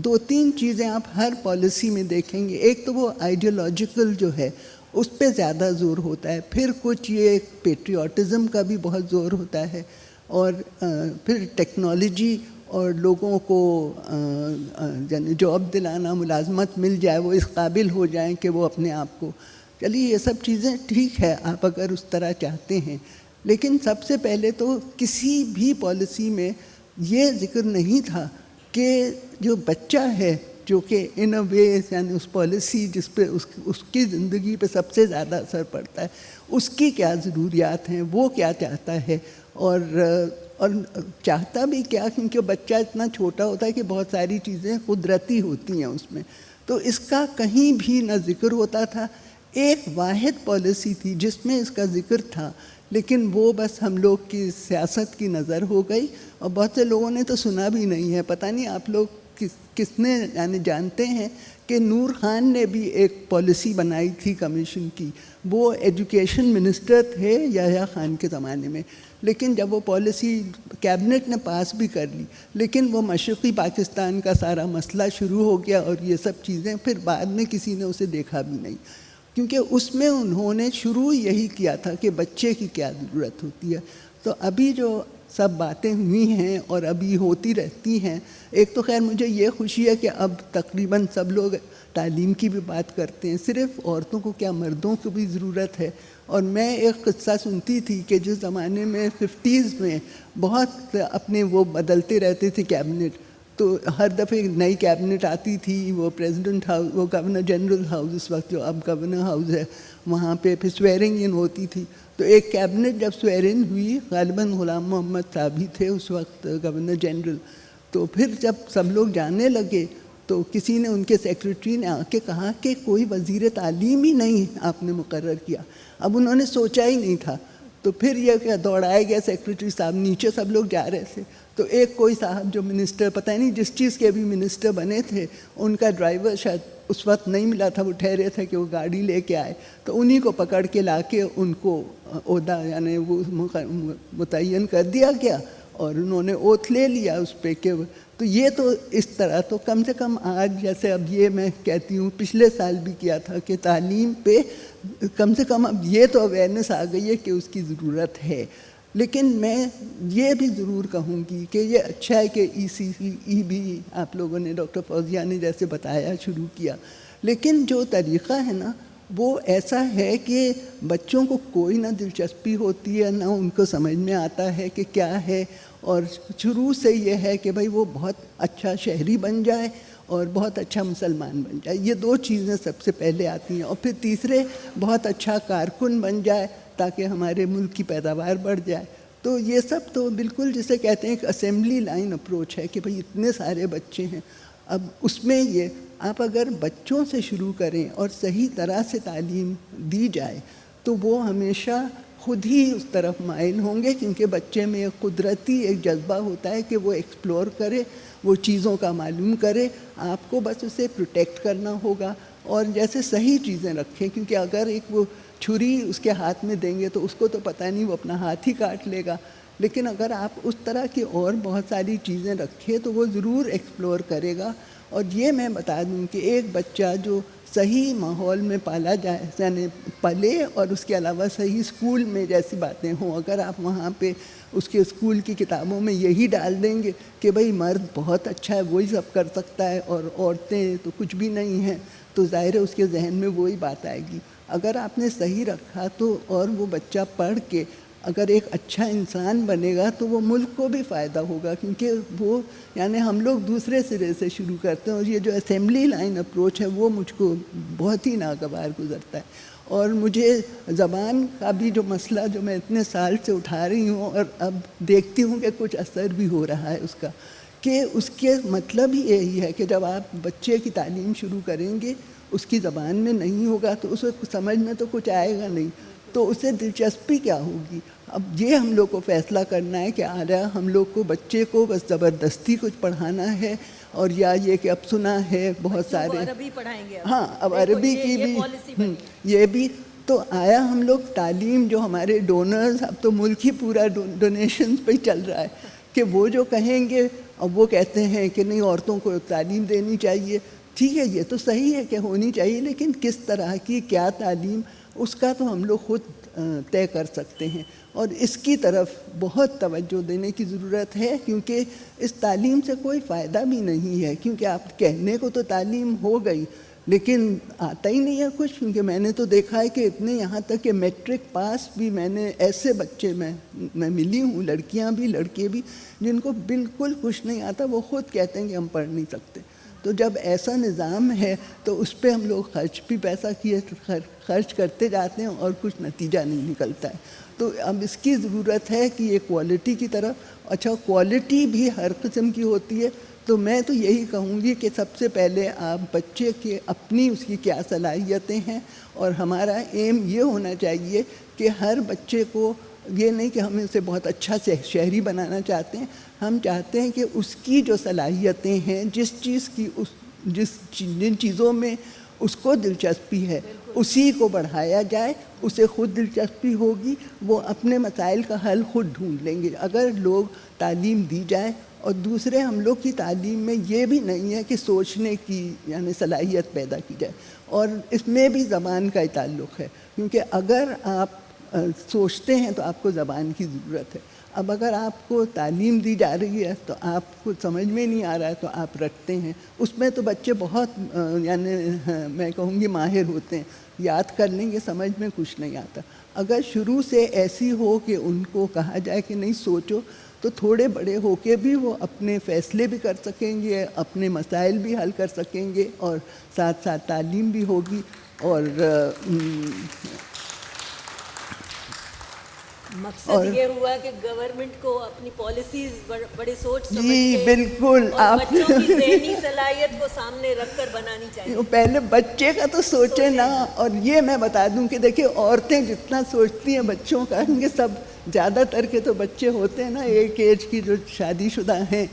2-3 چیزیں آپ ہر پالیسی میں دیکھیں گے. ایک تو وہ آئیڈیالوجیکل جو ہے اس پہ زیادہ زور ہوتا ہے, پھر کچھ یہ پیٹریوٹزم کا بھی بہت زور ہوتا ہے, اور پھر ٹیکنالوجی اور لوگوں کو یعنی جاب دلانا, ملازمت مل جائے, وہ اس قابل ہو جائیں کہ وہ اپنے آپ کو, چلیے یہ سب چیزیں ٹھیک ہے آپ اگر اس طرح چاہتے ہیں, لیکن سب سے پہلے تو کسی بھی پالیسی میں یہ ذکر نہیں تھا کہ جو بچہ ہے جو کہ ان اے وے یعنی اس پالیسی جس پہ اس کی زندگی پہ سب سے زیادہ اثر پڑتا ہے, اس کی کیا ضروریات ہیں, وہ کیا چاہتا ہے, اور چاہتا بھی کیا, کیونکہ بچہ اتنا چھوٹا ہوتا ہے کہ بہت ساری چیزیں قدرتی ہوتی ہیں اس میں, تو اس کا کہیں بھی نہ ذکر ہوتا تھا. ایک واحد پالیسی تھی جس میں اس کا ذکر تھا, لیکن وہ بس ہم لوگ کی سیاست کی نظر ہو گئی, اور بہت سے لوگوں نے تو سنا بھی نہیں ہے. پتہ نہیں آپ لوگ کس نے یعنی جانتے ہیں کہ نور خان نے بھی ایک پالیسی بنائی تھی کمیشن کی, وہ ایجوکیشن منسٹر تھے یحییٰ خان کے زمانے میں, لیکن جب وہ پالیسی کیبنٹ نے پاس بھی کر لی, لیکن وہ مشرقی پاکستان کا سارا مسئلہ شروع ہو گیا اور یہ سب چیزیں پھر بعد میں کسی نے اسے دیکھا بھی نہیں, کیونکہ اس میں انہوں نے شروع یہی کیا تھا کہ بچے کی کیا ضرورت ہوتی ہے. تو ابھی جو سب باتیں ہوئی ہیں اور ابھی ہوتی رہتی ہیں, ایک تو خیر مجھے یہ خوشی ہے کہ اب تقریباً سب لوگ تعلیم کی بھی بات کرتے ہیں, صرف عورتوں کو کیا مردوں کو بھی ضرورت ہے. اور میں ایک قصہ سنتی تھی کہ جس زمانے میں 50s میں بہت اپنے وہ بدلتے رہتے تھے کیبنٹ, تو ہر دفعہ نئی کیبنٹ آتی تھی, وہ پریزیڈنٹ ہاؤس, وہ گورنر جنرل ہاؤس اس وقت جو اب گورنر ہاؤس ہے وہاں پہ پھر سویرنگ ان ہوتی تھی. تو ایک کیبنٹ جب سویرن ہوئی, غالباً غلام محمد صاحب ہی تھے اس وقت گورنر جنرل, تو پھر جب سب لوگ جانے لگے تو کسی نے ان کے سیکریٹری نے آ کے کہا کہ کوئی وزیر تعلیم ہی نہیں آپ نے مقرر کیا. اب انہوں نے سوچا ہی نہیں تھا, تو پھر یہ کہ دوڑائے گیا سیکریٹری صاحب, نیچے سب لوگ جا رہے تھے, تو ایک کوئی صاحب جو منسٹر پتہ نہیں جس چیز کے بھی منسٹر بنے تھے, ان کا ڈرائیور شاید اس وقت نہیں ملا تھا, وہ ٹھہرے تھے کہ وہ گاڑی لے کے آئے, تو انہی کو پکڑ کے لا کے ان کو عہدہ یعنی وہ متعین کر دیا گیا, اور انہوں نے اوتھ لے لیا اس پہ کہ. تو یہ تو اس طرح, تو کم سے کم آج جیسے اب یہ میں کہتی ہوں, پچھلے سال بھی کیا تھا کہ تعلیم پہ کم سے کم اب یہ تو اویئرنیس آ گئی ہے کہ اس کی ضرورت ہے. لیکن میں یہ بھی ضرور کہوں گی کہ یہ اچھا ہے کہ ECCE بھی آپ لوگوں نے, ڈاکٹر فوزیہ نے جیسے بتایا, شروع کیا, لیکن جو طریقہ ہے نا وہ ایسا ہے کہ بچوں کو کوئی نہ دلچسپی ہوتی ہے, نہ ان کو سمجھ میں آتا ہے کہ کیا ہے, اور شروع سے یہ ہے کہ بھئی وہ بہت اچھا شہری بن جائے اور بہت اچھا مسلمان بن جائے. یہ 2 چیزیں سب سے پہلے آتی ہیں, اور پھر تیسرے بہت اچھا کارکن بن جائے تاکہ ہمارے ملک کی پیداوار بڑھ جائے. تو یہ سب تو بالکل جسے کہتے ہیں ایک اسمبلی لائن اپروچ ہے کہ بھئی اتنے سارے بچے ہیں. اب اس میں یہ آپ اگر بچوں سے شروع کریں اور صحیح طرح سے تعلیم دی جائے تو وہ ہمیشہ خود ہی اس طرف مائل ہوں گے، کیونکہ بچے میں ایک قدرتی ایک جذبہ ہوتا ہے کہ وہ ایکسپلور کرے، وہ چیزوں کا معلوم کرے. آپ کو بس اسے پروٹیکٹ کرنا ہوگا اور جیسے صحیح چیزیں رکھیں، کیونکہ اگر ایک وہ چھری اس کے ہاتھ میں دیں گے تو اس کو تو پتہ نہیں، وہ اپنا ہاتھ ہی کاٹ لے گا. لیکن اگر آپ اس طرح کی اور بہت ساری چیزیں رکھیں تو وہ ضرور ایکسپلور کرے گا. اور یہ میں بتا دوں کہ ایک بچہ جو صحیح ماحول میں پالا جائے، یعنی پلے، اور اس کے علاوہ صحیح اسکول میں جیسی باتیں ہوں، اگر آپ وہاں پہ اس کے اسکول کی کتابوں میں یہی ڈال دیں گے کہ بھئی مرد بہت اچھا ہے، وہی سب کر سکتا ہے اور عورتیں تو کچھ بھی نہیں ہیں، تو ظاہر ہے اس کے ذہن میں وہی بات آئے گی. اگر آپ نے صحیح رکھا تو اور وہ بچہ پڑھ کے اگر ایک اچھا انسان بنے گا تو وہ ملک کو بھی فائدہ ہوگا، کیونکہ وہ یعنی ہم لوگ دوسرے سرے سے شروع کرتے ہیں، اور یہ جو اسمبلی لائن اپروچ ہے وہ مجھ کو بہت ہی ناگوار گزرتا ہے. اور مجھے زبان کا بھی جو مسئلہ جو میں اتنے سال سے اٹھا رہی ہوں اور اب دیکھتی ہوں کہ کچھ اثر بھی ہو رہا ہے اس کا، کہ اس کے مطلب ہی یہی ہے کہ جب آپ بچے کی تعلیم شروع کریں گے اس کی زبان میں نہیں ہوگا تو اسے سمجھ میں تو کچھ آئے گا نہیں، تو اسے دلچسپی کیا ہوگی. اب یہ ہم لوگ کو فیصلہ کرنا ہے کہ آج ہم لوگ کو بچے کو بس زبردستی کچھ پڑھانا ہے، اور یا یہ کہ اب سنا ہے بہت سارے عربی پڑھائیں گے، ہاں اب عربی کی بھی یہ بھی. تو آیا ہم لوگ تعلیم جو ہمارے ڈونرز، اب تو ملک ہی پورا ڈونیشنز پہ ہی چل رہا ہے، کہ وہ جو کہیں گے اب وہ کہتے ہیں کہ نہیں عورتوں کو تعلیم دینی چاہیے. ٹھیک ہے، یہ تو صحیح ہے کہ ہونی چاہیے، لیکن کس طرح کی کیا تعلیم، اس کا تو ہم لوگ خود طے کر سکتے ہیں. اور اس کی طرف بہت توجہ دینے کی ضرورت ہے، کیونکہ اس تعلیم سے کوئی فائدہ بھی نہیں ہے، کیونکہ آپ کہنے کو تو تعلیم ہو گئی لیکن آتا ہی نہیں ہے کچھ. کیونکہ میں نے تو دیکھا ہے کہ اتنے یہاں تک کہ میٹرک پاس بھی میں نے ایسے بچے میں ملی ہوں، لڑکیاں بھی لڑکے بھی، جن کو بالکل کچھ نہیں آتا، وہ خود کہتے ہیں کہ ہم پڑھ نہیں سکتے. تو جب ایسا نظام ہے تو اس پہ ہم لوگ خرچ کرتے جاتے ہیں اور کچھ نتیجہ نہیں نکلتا ہے. تو اب اس کی ضرورت ہے کہ یہ کوالٹی کی طرف، اچھا کوالٹی بھی ہر قسم کی ہوتی ہے. تو میں تو یہی کہوں گی کہ سب سے پہلے آپ بچے کے اپنی اس کی کیا صلاحیتیں ہیں، اور ہمارا ایم یہ ہونا چاہیے کہ ہر بچے کو یہ نہیں کہ ہم اسے بہت اچھا شہری بنانا چاہتے ہیں، ہم چاہتے ہیں کہ اس کی جو صلاحیتیں ہیں، جن چیزوں میں اس کو دلچسپی ہے اسی کو بڑھایا جائے. اسے خود دلچسپی ہوگی، وہ اپنے مسائل کا حل خود ڈھونڈ لیں گے اگر لوگ تعلیم دی جائے. اور دوسرے ہم لوگ کی تعلیم میں یہ بھی نہیں ہے کہ سوچنے کی یعنی صلاحیت پیدا کی جائے، اور اس میں بھی زبان کا تعلق ہے، کیونکہ اگر آپ سوچتے ہیں تو آپ کو زبان کی ضرورت ہے. اب اگر آپ کو تعلیم دی جا رہی ہے تو آپ کو سمجھ میں نہیں آ رہا ہے تو آپ رکھتے ہیں. اس میں تو بچے بہت یعنی میں کہوں گی ماہر ہوتے ہیں، یاد کر لیں گے، سمجھ میں کچھ نہیں آتا. اگر شروع سے ایسی ہو کہ ان کو کہا جائے کہ نہیں سوچو، تو تھوڑے بڑے ہو کے بھی وہ اپنے فیصلے بھی کر سکیں گے، اپنے مسائل بھی حل کر سکیں گے، اور ساتھ ساتھ تعلیم بھی ہوگی. اور مقصد یہ ہوا کہ گورنمنٹ کو اپنی پالیسیز بڑے سوچ سمجھ کے بالکل اور بچوں کی ذہنی صلاحیت کو سامنے رکھ کر بنانی چاہیے. پہلے بچے کا تو سوچے نا. اور یہ میں بتا دوں کہ دیکھیں عورتیں جتنا سوچتی ہیں بچوں کا، کیونکہ سب زیادہ تر کے تو بچے ہوتے ہیں نا ایک ایج کی جو شادی شدہ ہیں،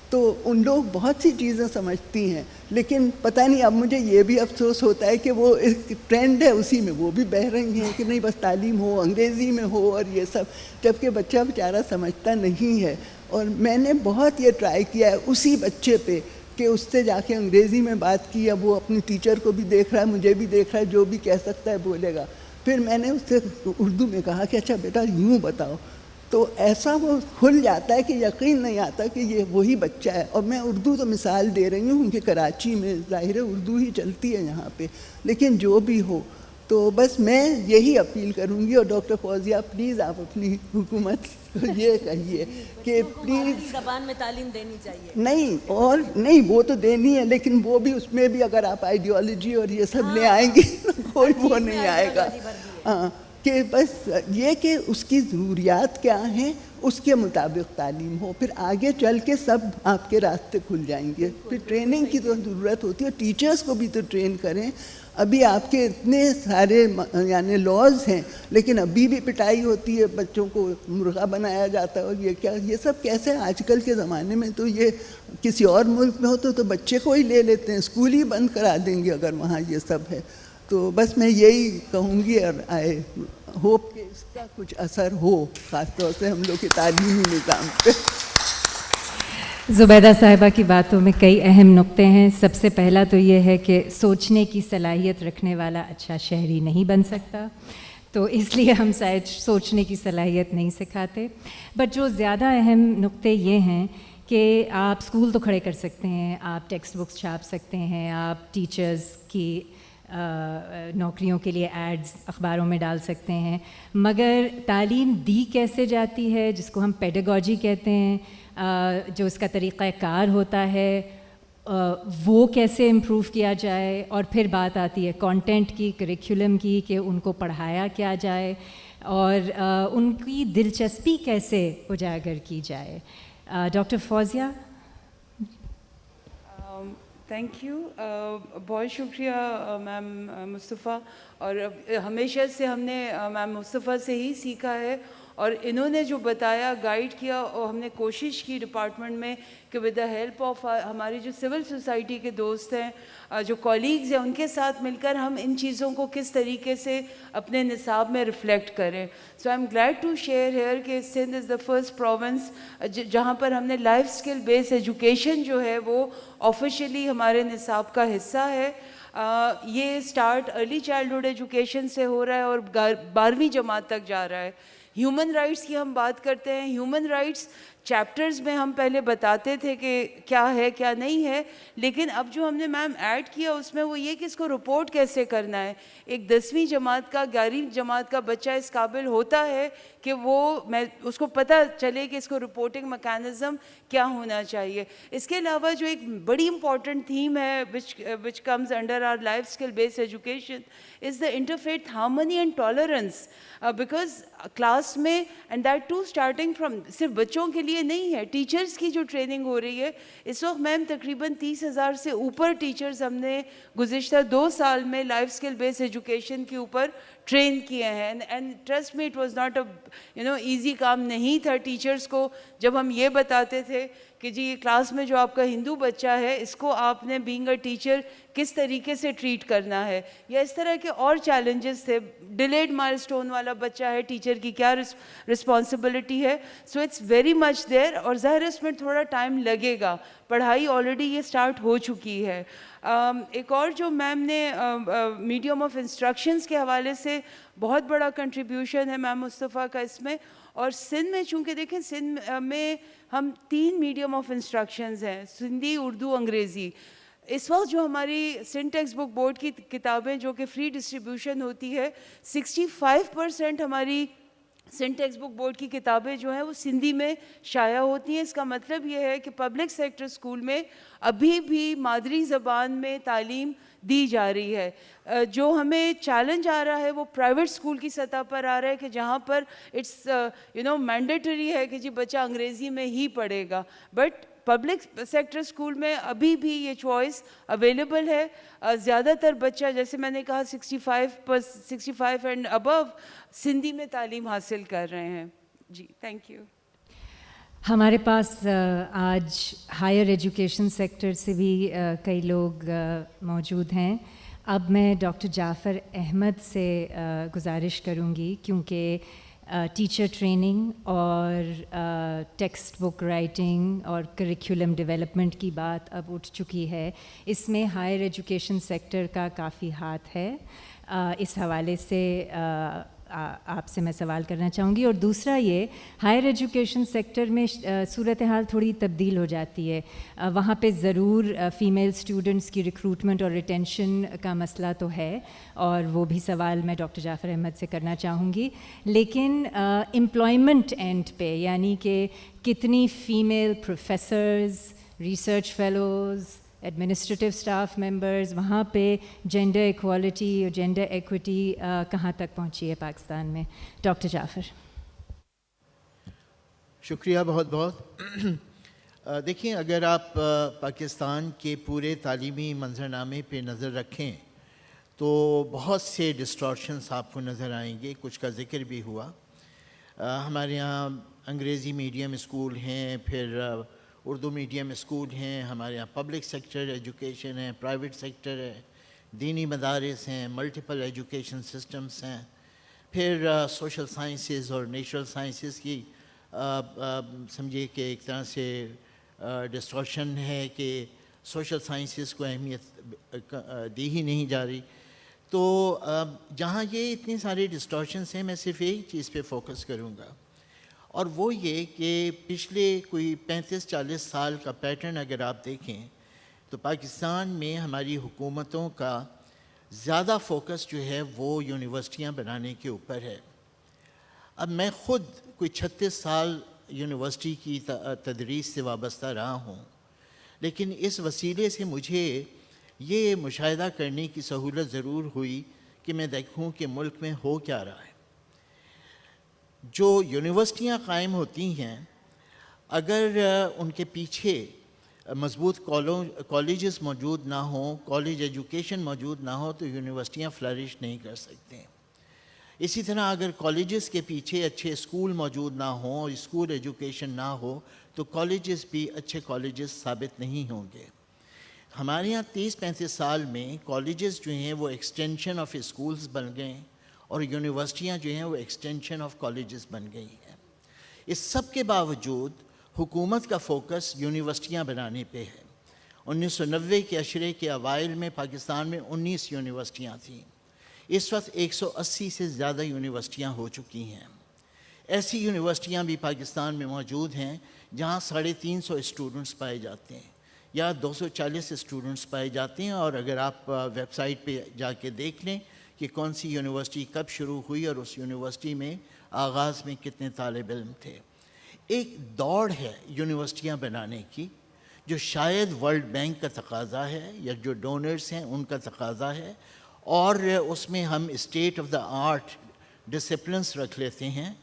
تو ان لوگ بہت سی چیزیں سمجھتی ہیں. لیکن پتہ نہیں، اب مجھے یہ بھی افسوس ہوتا ہے کہ وہ ایک ٹرینڈ ہے اسی میں وہ بھی بہہ رہی ہیں کہ نہیں بس تعلیم ہو، انگریزی میں ہو اور یہ سب، جبکہ بچہ بیچارہ سمجھتا نہیں ہے. اور میں نے بہت یہ ٹرائی کیا ہے اسی بچے پہ کہ اس سے جا کے انگریزی میں بات کی. اب وہ اپنی ٹیچر کو بھی دیکھ رہا ہے، مجھے بھی دیکھ رہا ہے، جو بھی کہہ سکتا ہے بولے گا. پھر میں نے اس سے اردو میں کہا کہ اچھا بیٹا یوں بتاؤ، تو ایسا وہ کھل جاتا ہے کہ یقین نہیں آتا کہ یہ وہی بچہ ہے. اور میں اردو تو مثال دے رہی ہوں کہ کراچی میں ظاہر ہے اردو ہی چلتی ہے یہاں پہ، لیکن جو بھی ہو تو بس میں یہی اپیل کروں گی. اور ڈاکٹر فوزیہ پلیز آپ اپنی حکومت کو یہ کہیے کہ پلیز زبان میں تعلیم دینی چاہیے. نہیں، اور نہیں وہ تو دینی ہے، لیکن وہ بھی اس میں بھی اگر آپ آئیڈیالوجی اور یہ سب لے آئیں گے کوئی وہ نہیں آئے گا. ہاں، کہ بس یہ کہ اس کی ضروریات کیا ہیں اس کے مطابق تعلیم ہو، پھر آگے چل کے سب آپ کے راستے کھل جائیں گے. پھر ٹریننگ کی تو ضرورت ہوتی ہے، ٹیچرز کو بھی تو ٹرین کریں. ابھی آپ کے اتنے سارے یعنی لاز ہیں لیکن ابھی بھی پٹائی ہوتی ہے, بچوں کو مرغا بنایا جاتا ہے, اور یہ کیا, یہ سب کیسے آج کل کے زمانے میں. تو یہ کسی اور ملک میں ہوتا تو بچے کو ہی لے لیتے ہیں, اسکول ہی بند کرا دیں گے اگر وہاں یہ سب ہے. تو بس میں یہی کہوں گی, اور آئی ہوپ کہ اس کا کچھ اثر ہو, خاص طور سے ہم لوگ کے تعلیمی نظام پہ. زبیدہ صاحبہ کی باتوں میں کئی اہم نقطے ہیں. سب سے پہلا تو یہ ہے کہ سوچنے کی صلاحیت رکھنے والا اچھا شہری نہیں بن سکتا, تو اس لیے ہم شاید سوچنے کی صلاحیت نہیں سکھاتے. بٹ جو زیادہ اہم نقطے یہ ہیں کہ آپ اسکول تو کھڑے کر سکتے ہیں, آپ ٹیکسٹ بکس چھاپ سکتے ہیں, آپ ٹیچرز کی نوکریوں کے لیے ایڈز اخباروں میں ڈال سکتے ہیں, مگر تعلیم دی کیسے جاتی ہے, جس کو ہم پیڈاگوجی کہتے ہیں, جو اس کا طریقہ کار ہوتا ہے, وہ کیسے امپروو کیا جائے. اور پھر بات آتی ہے کانٹینٹ کی, کریکولم کی, کہ ان کو پڑھایا کیا جائے اور ان کی دلچسپی کیسے اجاگر کی جائے. ڈاکٹر فوزیہ. تھینک یو, بہت شکریہ میم مصطفیٰ. اور ہمیشہ سے ہم نے میم مصطفیٰ سے ہی سیکھا ہے, اور انہوں نے جو بتایا, گائیڈ کیا, اور ہم نے کوشش کی ڈپارٹمنٹ میں کہ ود دا ہیلپ آف ہماری جو سول سوسائٹی کے دوست ہیں, جو کولیگز ہیں, ان کے ساتھ مل کر ہم ان چیزوں کو کس طریقے سے اپنے نصاب میں ریفلیکٹ کریں. So I am glad to share here کہ Sindh is the first province جہاں پر ہم نے لائف اسکل بیس ایجوکیشن جو ہے وہ آفیشیلی ہمارے نصاب کا حصہ ہے. یہ سٹارٹ ارلی چائلڈہڈ ایجوکیشن سے ہو رہا ہے اور 12ویں جماعت تک جا رہا ہے. ہیومن رائٹس کی ہم بات کرتے ہیں, ہیومن رائٹس چیپٹرز میں ہم پہلے بتاتے تھے کہ کیا ہے کیا نہیں ہے, لیکن اب جو ہم نے میم ایڈ کیا اس میں وہ یہ کہ اس کو رپورٹ کیسے کرنا ہے. ایک 10ویں جماعت کا 11ویں جماعت کا بچہ اس قابل ہوتا ہے کہ وہ اس کو پتہ چلے کہ اس کو رپورٹنگ میکانزم کیا ہونا چاہیے. اس کے علاوہ جو ایک بڑی امپورٹنٹ تھیم ہے which comes under our life skill based education is the interfaith harmony and tolerance, because class میں and that to starting from صرف بچوں کے لیے نہیں ہے, ٹیچرز کی جو ٹریننگ ہو رہی ہے اس وقت میم تقریباً 30,000 سے اوپر ٹیچرز ہم نے گزشتہ 2 سال میں لائف اسکل بیس ایجوکیشن کے اوپر ٹرین کیے ہیں. And trust me it was not a easy کام نہیں تھا ٹیچرز کو, جب ہم یہ بتاتے تھے کہ جی کلاس میں جو آپ کا ہندو بچہ ہے اس کو آپ نے بینگ اے ٹیچر کس طریقے سے ٹریٹ کرنا ہے, یا اس طرح کے اور چیلنجز تھے. ڈیلیڈ مائل سٹون والا بچہ ہے, ٹیچر کی کیا رسپانسبلٹی ہے. سو اٹس ویری مچ دیر, اور ظاہر اس میں تھوڑا ٹائم لگے گا, پڑھائی آلریڈی یہ اسٹارٹ ہو چکی ہے. ایک اور جو میم نے میڈیم آف انسٹرکشنز کے حوالے سے بہت بڑا کنٹریبیوشن ہے میم مصطفیٰ کا اس میں. اور سندھ میں چونکہ دیکھیں سندھ میں ہم 3 میڈیم آف انسٹرکشنز ہیں, سندھی, اردو, انگریزی. اس وقت جو ہماری سندھ ٹیکسٹ بک بورڈ کی کتابیں جو کہ فری ڈسٹریبیوشن ہوتی ہے, 65% ہماری سندھ ٹیکسٹ بک بورڈ کی کتابیں جو ہیں وہ سندھی میں شائع ہوتی ہیں. اس کا مطلب یہ ہے کہ پبلک سیکٹر اسکول میں ابھی بھی مادری زبان میں تعلیم دی جا رہی ہے. جو ہمیں چیلنج آ رہا ہے وہ پرائیویٹ اسکول کی سطح پر آ رہا ہے کہ جہاں پر اٹس مینڈیٹری ہے کہ جی بچہ انگریزی میں ہی پڑھے گا, بٹ پبلک سیکٹر اسکول میں ابھی بھی یہ چوائس اویلیبل ہے. زیادہ تر بچہ جیسے میں نے کہا 65 اینڈ ابو سندھی میں تعلیم حاصل کر رہے ہیں. جی تھینک یو. ہمارے پاس آج ہائر ایجوکیشن سیکٹر سے بھی کئی لوگ موجود ہیں. اب میں ڈاکٹر جعفر احمد سے گزارش کروں گی, کیونکہ ٹیچر ٹریننگ اور ٹیکسٹ بک رائٹنگ اور کریکولم ڈیولپمنٹ کی بات اب اٹھ چکی ہے. اس میں ہائر ایجوکیشن سیکٹر کا کافی ہاتھ ہے. اس حوالے سے آپ سے میں سوال کرنا چاہوں گی. اور دوسرا یہ, ہائر ایجوکیشن سیکٹر میں صورتحال تھوڑی تبدیل ہو جاتی ہے. وہاں پہ ضرور فیمیل اسٹوڈنٹس کی ریکروٹمنٹ اور ریٹینشن کا مسئلہ تو ہے, اور وہ بھی سوال میں ڈاکٹر جعفر احمد سے کرنا چاہوں گی. لیکن امپلائمنٹ اینڈ پہ, یعنی کہ کتنی female professors, research fellows, administrative staff members, وہاں پہ جینڈر ایکوالٹی اور جینڈر ایکوٹی کہاں تک پہنچی ہے پاکستان میں. ڈاکٹر جعفر. شکریہ بہت بہت. دیکھیں, اگر آپ پاکستان کے پورے تعلیمی منظرنامے پہ نظر رکھیں تو بہت سے ڈسٹارشنس آپ کو نظر آئیں گے، کچھ کا ذکر بھی ہوا. ہمارے یہاں انگریزی میڈیم اسکول ہیں، پھر اردو میڈیم اسکول ہیں، ہمارے یہاں پبلک سیکٹر ایجوکیشن ہے، پرائیویٹ سیکٹر ہے، دینی مدارس ہیں، ملٹیپل ایجوکیشن سسٹمز ہیں، پھر سوشل سائنسز اور نیچرل سائنسز کی سمجھیے کہ ایک طرح سے ڈسٹارشن ہے کہ سوشل سائنسز کو اہمیت دی ہی نہیں جا رہی. تو جہاں یہ اتنی ساری ڈسٹارشنس ہیں، میں صرف ایک چیز پہ فوکس کروں گا، اور وہ یہ کہ پچھلے کوئی 35-40 سال کا پیٹرن اگر آپ دیکھیں تو پاکستان میں ہماری حکومتوں کا زیادہ فوکس جو ہے وہ یونیورسٹیاں بنانے کے اوپر ہے. اب میں خود کوئی 36 سال یونیورسٹی کی تدریس سے وابستہ رہا ہوں، لیکن اس وسیلے سے مجھے یہ مشاہدہ کرنے کی سہولت ضرور ہوئی کہ میں دیکھوں کہ ملک میں ہو کیا رہا ہے. جو یونیورسٹیاں قائم ہوتی ہیں، اگر ان کے پیچھے مضبوط کالجز موجود نہ ہوں، کالج ایجوکیشن موجود نہ ہو، تو یونیورسٹیاں فلرش نہیں کر سکتے. اسی طرح اگر کالجز کے پیچھے اچھے اسکول موجود نہ ہوں اور اسکول ایجوکیشن نہ ہو تو کالجز بھی اچھے کالجز ثابت نہیں ہوں گے. ہمارے یہاں 30-35 سال میں کالجز جو ہیں وہ ایکسٹینشن آف اسکولز بن گئے ہیں، اور یونیورسٹیاں جو ہیں وہ ایکسٹینشن آف کالجز بن گئی ہیں. اس سب کے باوجود حکومت کا فوکس یونیورسٹیاں بنانے پہ ہے. 1990 کے عشرے کے اوائل میں پاکستان میں 19 یونیورسٹیاں تھیں. اس وقت 180 سے زیادہ یونیورسٹیاں ہو چکی ہیں. ایسی یونیورسٹیاں بھی پاکستان میں موجود ہیں جہاں 350 اسٹوڈنٹس پائے جاتے ہیں یا 240 اسٹوڈنٹس پائے جاتے ہیں. اور اگر آپ ویب سائٹ پہ جا کے دیکھ لیں کہ کون سی یونیورسٹی کب شروع ہوئی اور اس یونیورسٹی میں آغاز میں کتنے طالب علم تھے. ایک دوڑ ہے یونیورسٹیاں بنانے کی جو شاید ورلڈ بینک کا تقاضا ہے یا جو ڈونرز ہیں ان کا تقاضا ہے، اور اس میں ہم state of the art disciplines رکھ لیتے ہیں.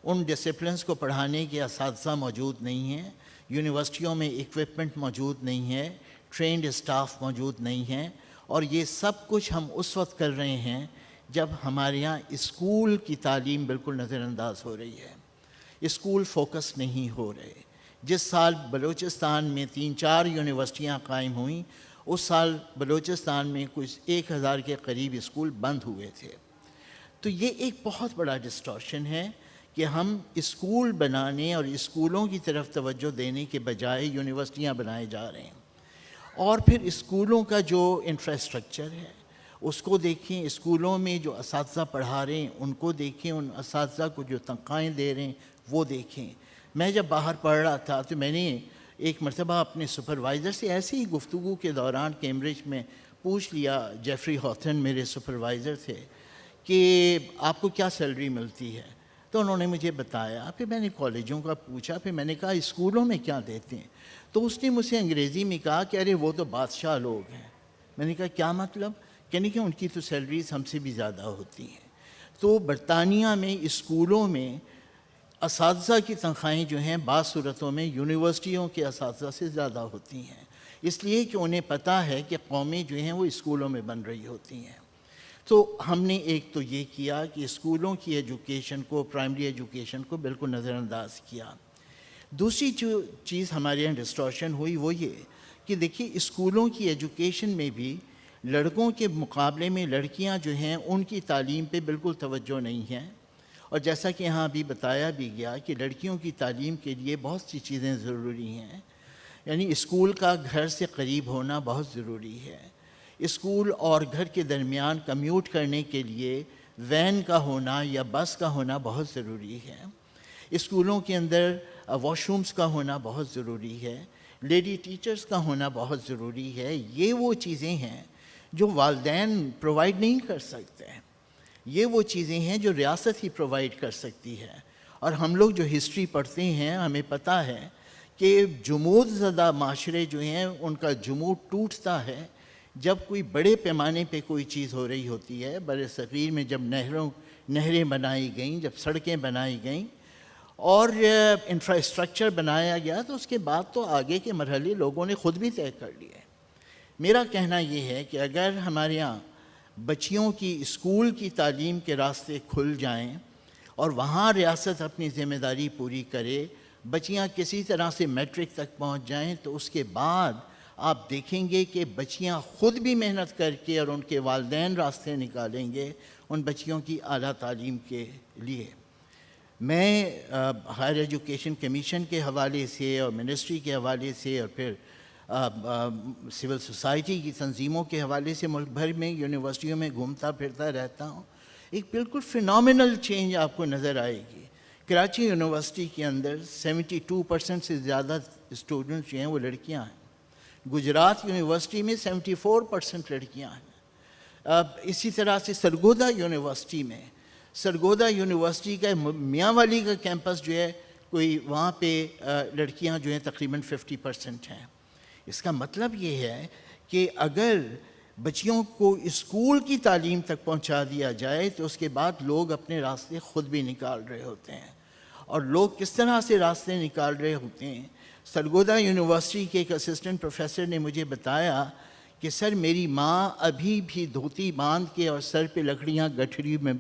ان ڈسپلنس کو پڑھانے کے اساتذہ موجود نہیں ہیں، یونیورسٹیوں میں اکوپمنٹ موجود نہیں ہے، ٹرینڈ اسٹاف موجود نہیں ہیں، اور یہ سب کچھ ہم اس وقت کر رہے ہیں جب ہمارے یہاں اسکول کی تعلیم بالکل نظر انداز ہو رہی ہے، اسکول فوکس نہیں ہو رہے. جس سال بلوچستان میں 3-4 یونیورسٹیاں قائم ہوئیں، اس سال بلوچستان میں کچھ 1000 کے قریب اسکول بند ہوئے تھے. تو یہ ایک بہت بڑا ڈسٹارشن ہے کہ ہم اسکول بنانے اور اسکولوں کی طرف توجہ دینے کے بجائے یونیورسٹیاں بنائے جا رہے ہیں. اور پھر اسکولوں کا جو انفراسٹرکچر ہے اس کو دیکھیں، اسکولوں میں جو اساتذہ پڑھا رہے ہیں ان کو دیکھیں، ان اساتذہ کو جو تنخواہیں دے رہے ہیں وہ دیکھیں. میں جب باہر پڑھ رہا تھا تو میں نے ایک مرتبہ اپنے سپروائزر سے ایسی ہی گفتگو کے دوران کیمبرج میں پوچھ لیا، جیفری ہاتھن میرے سپروائزر تھے، کہ آپ کو کیا سیلری ملتی ہے؟ تو انہوں نے مجھے بتایا. پھر میں نے کالجوں کا پوچھا، پھر میں نے کہا اسکولوں میں کیا دیتے ہیں؟ تو اس نے مجھ سے انگریزی میں کہا کہ ارے وہ تو بادشاہ لوگ ہیں. میں نے کہا کیا مطلب؟ کہنے کہ ان کی تو سیلریز ہم سے بھی زیادہ ہوتی ہیں. تو برطانیہ میں اسکولوں میں اساتذہ کی تنخواہیں جو ہیں بعض صورتوں میں یونیورسٹیوں کے اساتذہ سے زیادہ ہوتی ہیں، اس لیے کہ انہیں پتہ ہے کہ قومیں جو ہیں وہ اسکولوں میں بن رہی ہوتی ہیں. تو ہم نے ایک تو یہ کیا کہ اسکولوں کی ایجوکیشن کو، پرائمری ایجوکیشن کو بالکل نظر انداز کیا. دوسری جو چیز ہمارے یہاں ڈسٹارشن ہوئی وہ یہ کہ دیکھیے اسکولوں کی ایجوکیشن میں بھی لڑکوں کے مقابلے میں لڑکیاں جو ہیں ان کی تعلیم پہ بالکل توجہ نہیں ہے. اور جیسا کہ یہاں ابھی بتایا بھی گیا کہ لڑکیوں کی تعلیم کے لیے بہت سی چیزیں ضروری ہیں. یعنی اسکول کا گھر سے قریب ہونا بہت ضروری ہے. اسکول اور گھر کے درمیان کمیوٹ کرنے کے لیے وین کا ہونا یا بس کا ہونا بہت ضروری ہے. اسکولوں کے اندر واش رومز کا ہونا بہت ضروری ہے. لیڈی ٹیچرز کا ہونا بہت ضروری ہے. یہ وہ چیزیں ہیں جو والدین پرووائڈ نہیں کر سکتے ہیں. یہ وہ چیزیں ہیں جو ریاست ہی پرووائڈ کر سکتی ہے. اور ہم لوگ جو ہسٹری پڑھتے ہیں ہمیں پتہ ہے کہ جمود زدہ معاشرے جو ہیں ان کا جمود ٹوٹتا ہے جب کوئی بڑے پیمانے پہ کوئی چیز ہو رہی ہوتی ہے. بر صغیر میں جب نہریں بنائی گئیں، جب سڑکیں بنائی گئیں اور انفراسٹرکچر بنایا گیا، تو اس کے بعد تو آگے کے مرحلے لوگوں نے خود بھی طے کر لیے. میرا کہنا یہ ہے کہ اگر ہمارے یہاں بچیوں کی اسکول کی تعلیم کے راستے کھل جائیں اور وہاں ریاست اپنی ذمہ داری پوری کرے، بچیاں کسی طرح سے میٹرک تک پہنچ جائیں، تو اس کے بعد آپ دیکھیں گے کہ بچیاں خود بھی محنت کر کے اور ان کے والدین راستے نکالیں گے ان بچیوں کی اعلیٰ تعلیم کے لیے۔ میں ہائر ایجوکیشن کمیشن کے حوالے سے اور منسٹری کے حوالے سے اور پھر سول سوسائٹی کی تنظیموں کے حوالے سے ملک بھر میں یونیورسٹیوں میں گھومتا پھرتا رہتا ہوں، ایک بالکل فینومینل چینج آپ کو نظر آئے گی۔ کراچی یونیورسٹی کے اندر 72% سے زیادہ اسٹوڈنٹس جو ہیں وہ لڑکیاں ہیں، گجرات یونیورسٹی میں 74% لڑکیاں ہیں۔ اسی طرح سے سرگودا یونیورسٹی میں، سرگودا یونیورسٹی کا میاں والی کا کیمپس جو ہے کوئی وہاں پہ لڑکیاں جو ہیں تقریباً 50% ہیں۔ اس کا مطلب یہ ہے کہ اگر بچیوں کو اسکول کی تعلیم تک پہنچا دیا جائے تو اس کے بعد لوگ اپنے راستے خود بھی نکال رہے ہوتے ہیں۔ اور لوگ کس طرح سے راستے نکال رہے ہوتے ہیں؟ سرگودا یونیورسٹی کے ایک اسسٹنٹ پروفیسر نے مجھے بتایا کہ سر میری ماں ابھی بھی دھوتی باندھ کے اور سر پہ لکڑیاں گٹھڑی میں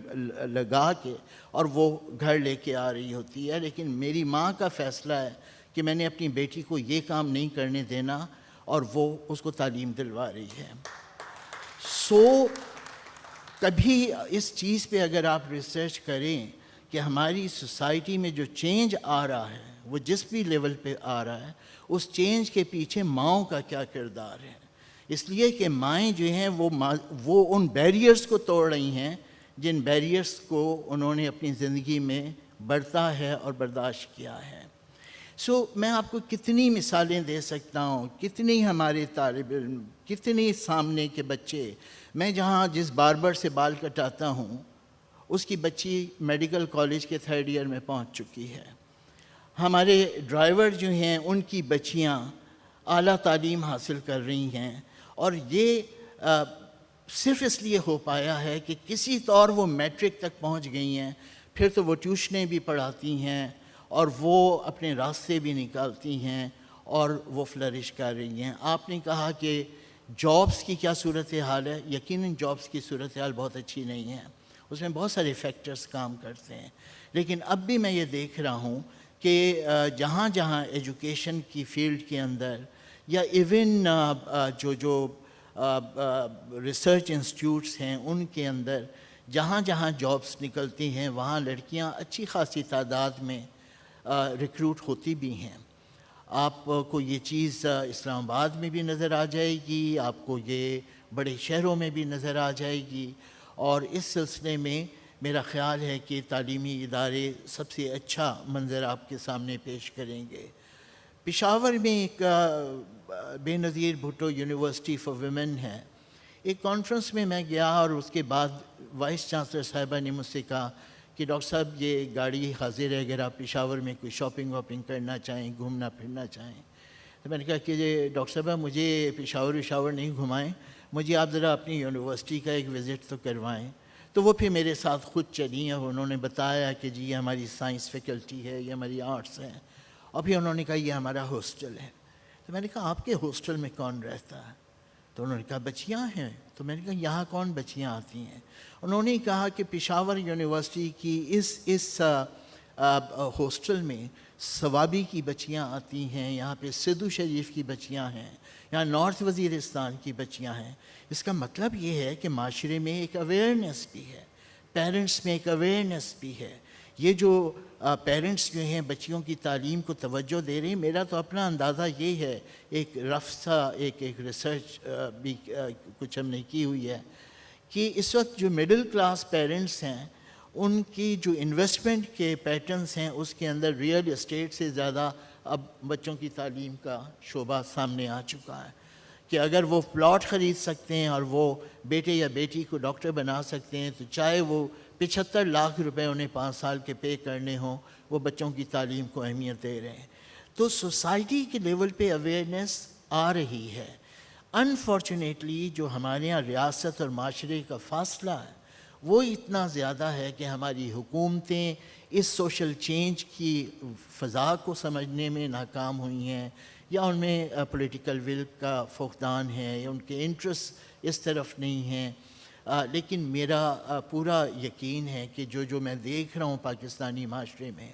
لگا کے اور وہ گھر لے کے آ رہی ہوتی ہے، لیکن میری ماں کا فیصلہ ہے کہ میں نے اپنی بیٹی کو یہ کام نہیں کرنے دینا، اور وہ اس کو تعلیم دلوا رہی ہے۔ کبھی اس چیز پہ اگر آپ ریسرچ کریں کہ ہماری سوسائٹی میں جو چینج آ رہا ہے وہ جس بھی لیول پہ آ رہا ہے، اس چینج کے پیچھے ماؤں کا کیا کردار ہے، اس لیے کہ مائیں جو ہیں وہ ان بیریئرز کو توڑ رہی ہیں جن بیریئرز کو انہوں نے اپنی زندگی میں بڑھتا ہے اور برداشت کیا ہے۔ میں آپ کو کتنی مثالیں دے سکتا ہوں، کتنی ہمارے طالب علم، کتنی سامنے کے بچے۔ میں جس باربر سے بال کٹاتا ہوں اس کی بچی میڈیکل کالج کے 3rd ایئر میں پہنچ چکی ہے۔ ہمارے ڈرائیور جو ہیں ان کی بچیاں اعلیٰ تعلیم حاصل کر رہی ہیں، اور یہ صرف اس لیے ہو پایا ہے کہ کسی طور وہ میٹرک تک پہنچ گئی ہیں، پھر تو وہ ٹیوشنیں بھی پڑھاتی ہیں اور وہ اپنے راستے بھی نکالتی ہیں اور وہ فلرش کر رہی ہیں۔ آپ نے کہا کہ جابس کی کیا صورتحال ہے؟ یقیناً جابس کی صورتحال بہت اچھی نہیں ہے، اس میں بہت سارے فیکٹرز کام کرتے ہیں، لیکن اب بھی میں یہ دیکھ رہا ہوں کہ جہاں جہاں ایجوکیشن کی فیلڈ کے اندر یا ایون جو ریسرچ انسٹیٹیوٹس ہیں ان کے اندر جہاں جہاں جابس نکلتی ہیں وہاں لڑکیاں اچھی خاصی تعداد میں ریکروٹ ہوتی بھی ہیں۔ آپ کو یہ چیز اسلام آباد میں بھی نظر آ جائے گی، آپ کو یہ بڑے شہروں میں بھی نظر آ جائے گی، اور اس سلسلے میں میرا خیال ہے کہ تعلیمی ادارے سب سے اچھا منظر آپ کے سامنے پیش کریں گے۔ پشاور میں ایک بے نظیر بھٹو یونیورسٹی فار ویمن ہے، ایک کانفرنس میں میں گیا اور اس کے بعد وائس چانسلر صاحبہ نے مجھ سے کہا کہ ڈاکٹر صاحب یہ گاڑی حاضر ہے اگر آپ پشاور میں کوئی شاپنگ واپنگ کرنا چاہیں، گھومنا پھرنا چاہیں۔ تو میں نے کہا کہ ڈاکٹر صاحبہ مجھے پشاور نہیں گھمائیں، مجھے آپ ذرا اپنی یونیورسٹی کا ایک وزٹ تو کروائیں۔ تو وہ پھر میرے ساتھ خود چلیں اور انہوں نے بتایا کہ جی یہ ہماری سائنس فیکلٹی ہے، یہ ہماری آرٹس ہیں، اور پھر انہوں نے کہا یہ ہمارا ہاسٹل ہے۔ تو میں نے کہا آپ کے ہاسٹل میں کون رہتا ہے؟ تو انہوں نے کہا بچیاں ہیں۔ تو میں نے کہا یہاں کون بچیاں آتی ہیں؟ انہوں نے کہا کہ پشاور یونیورسٹی کی اس ہاسٹل میں ثوابی کی بچیاں آتی ہیں، یہاں پہ سدھو شریف کی بچیاں ہیں، یہاں نارتھ وزیرستان کی بچیاں ہیں۔ اس کا مطلب یہ ہے کہ معاشرے میں ایک اویئرنیس بھی ہے، پیرنٹس میں ایک اویئرنیس بھی ہے۔ یہ جو پیرنٹس جو ہیں بچیوں کی تعلیم کو توجہ دے رہے ہیں، میرا تو اپنا اندازہ یہ ہے، ایک رف سا ایک ریسرچ بھی کچھ ہم نے کی ہوئی ہے کہ اس وقت جو مڈل کلاس پیرنٹس ہیں ان کی جو انویسٹمنٹ کے پیٹرنز ہیں اس کے اندر ریئل اسٹیٹ سے زیادہ اب بچوں کی تعلیم کا شعبہ سامنے آ چکا ہے کہ اگر وہ پلاٹ خرید سکتے ہیں اور وہ بیٹے یا بیٹی کو ڈاکٹر بنا سکتے ہیں تو چاہے وہ 75 لاکھ روپے انہیں 5 سال کے پے کرنے ہوں، وہ بچوں کی تعلیم کو اہمیت دے رہے ہیں۔ تو سوسائٹی کے لیول پہ اویئرنیس آ رہی ہے۔ انفارچونیٹلی جو ہمارے یہاں ریاست اور معاشرے کا فاصلہ ہے وہ اتنا زیادہ ہے کہ ہماری حکومتیں اس سوشل چینج کی فضا کو سمجھنے میں ناکام ہوئی ہیں، یا ان میں پولیٹیکل ول کا فقدان ہے، یا ان کے انٹرسٹ اس طرف نہیں ہیں۔ لیکن میرا پورا یقین ہے کہ جو میں دیکھ رہا ہوں پاکستانی معاشرے میں،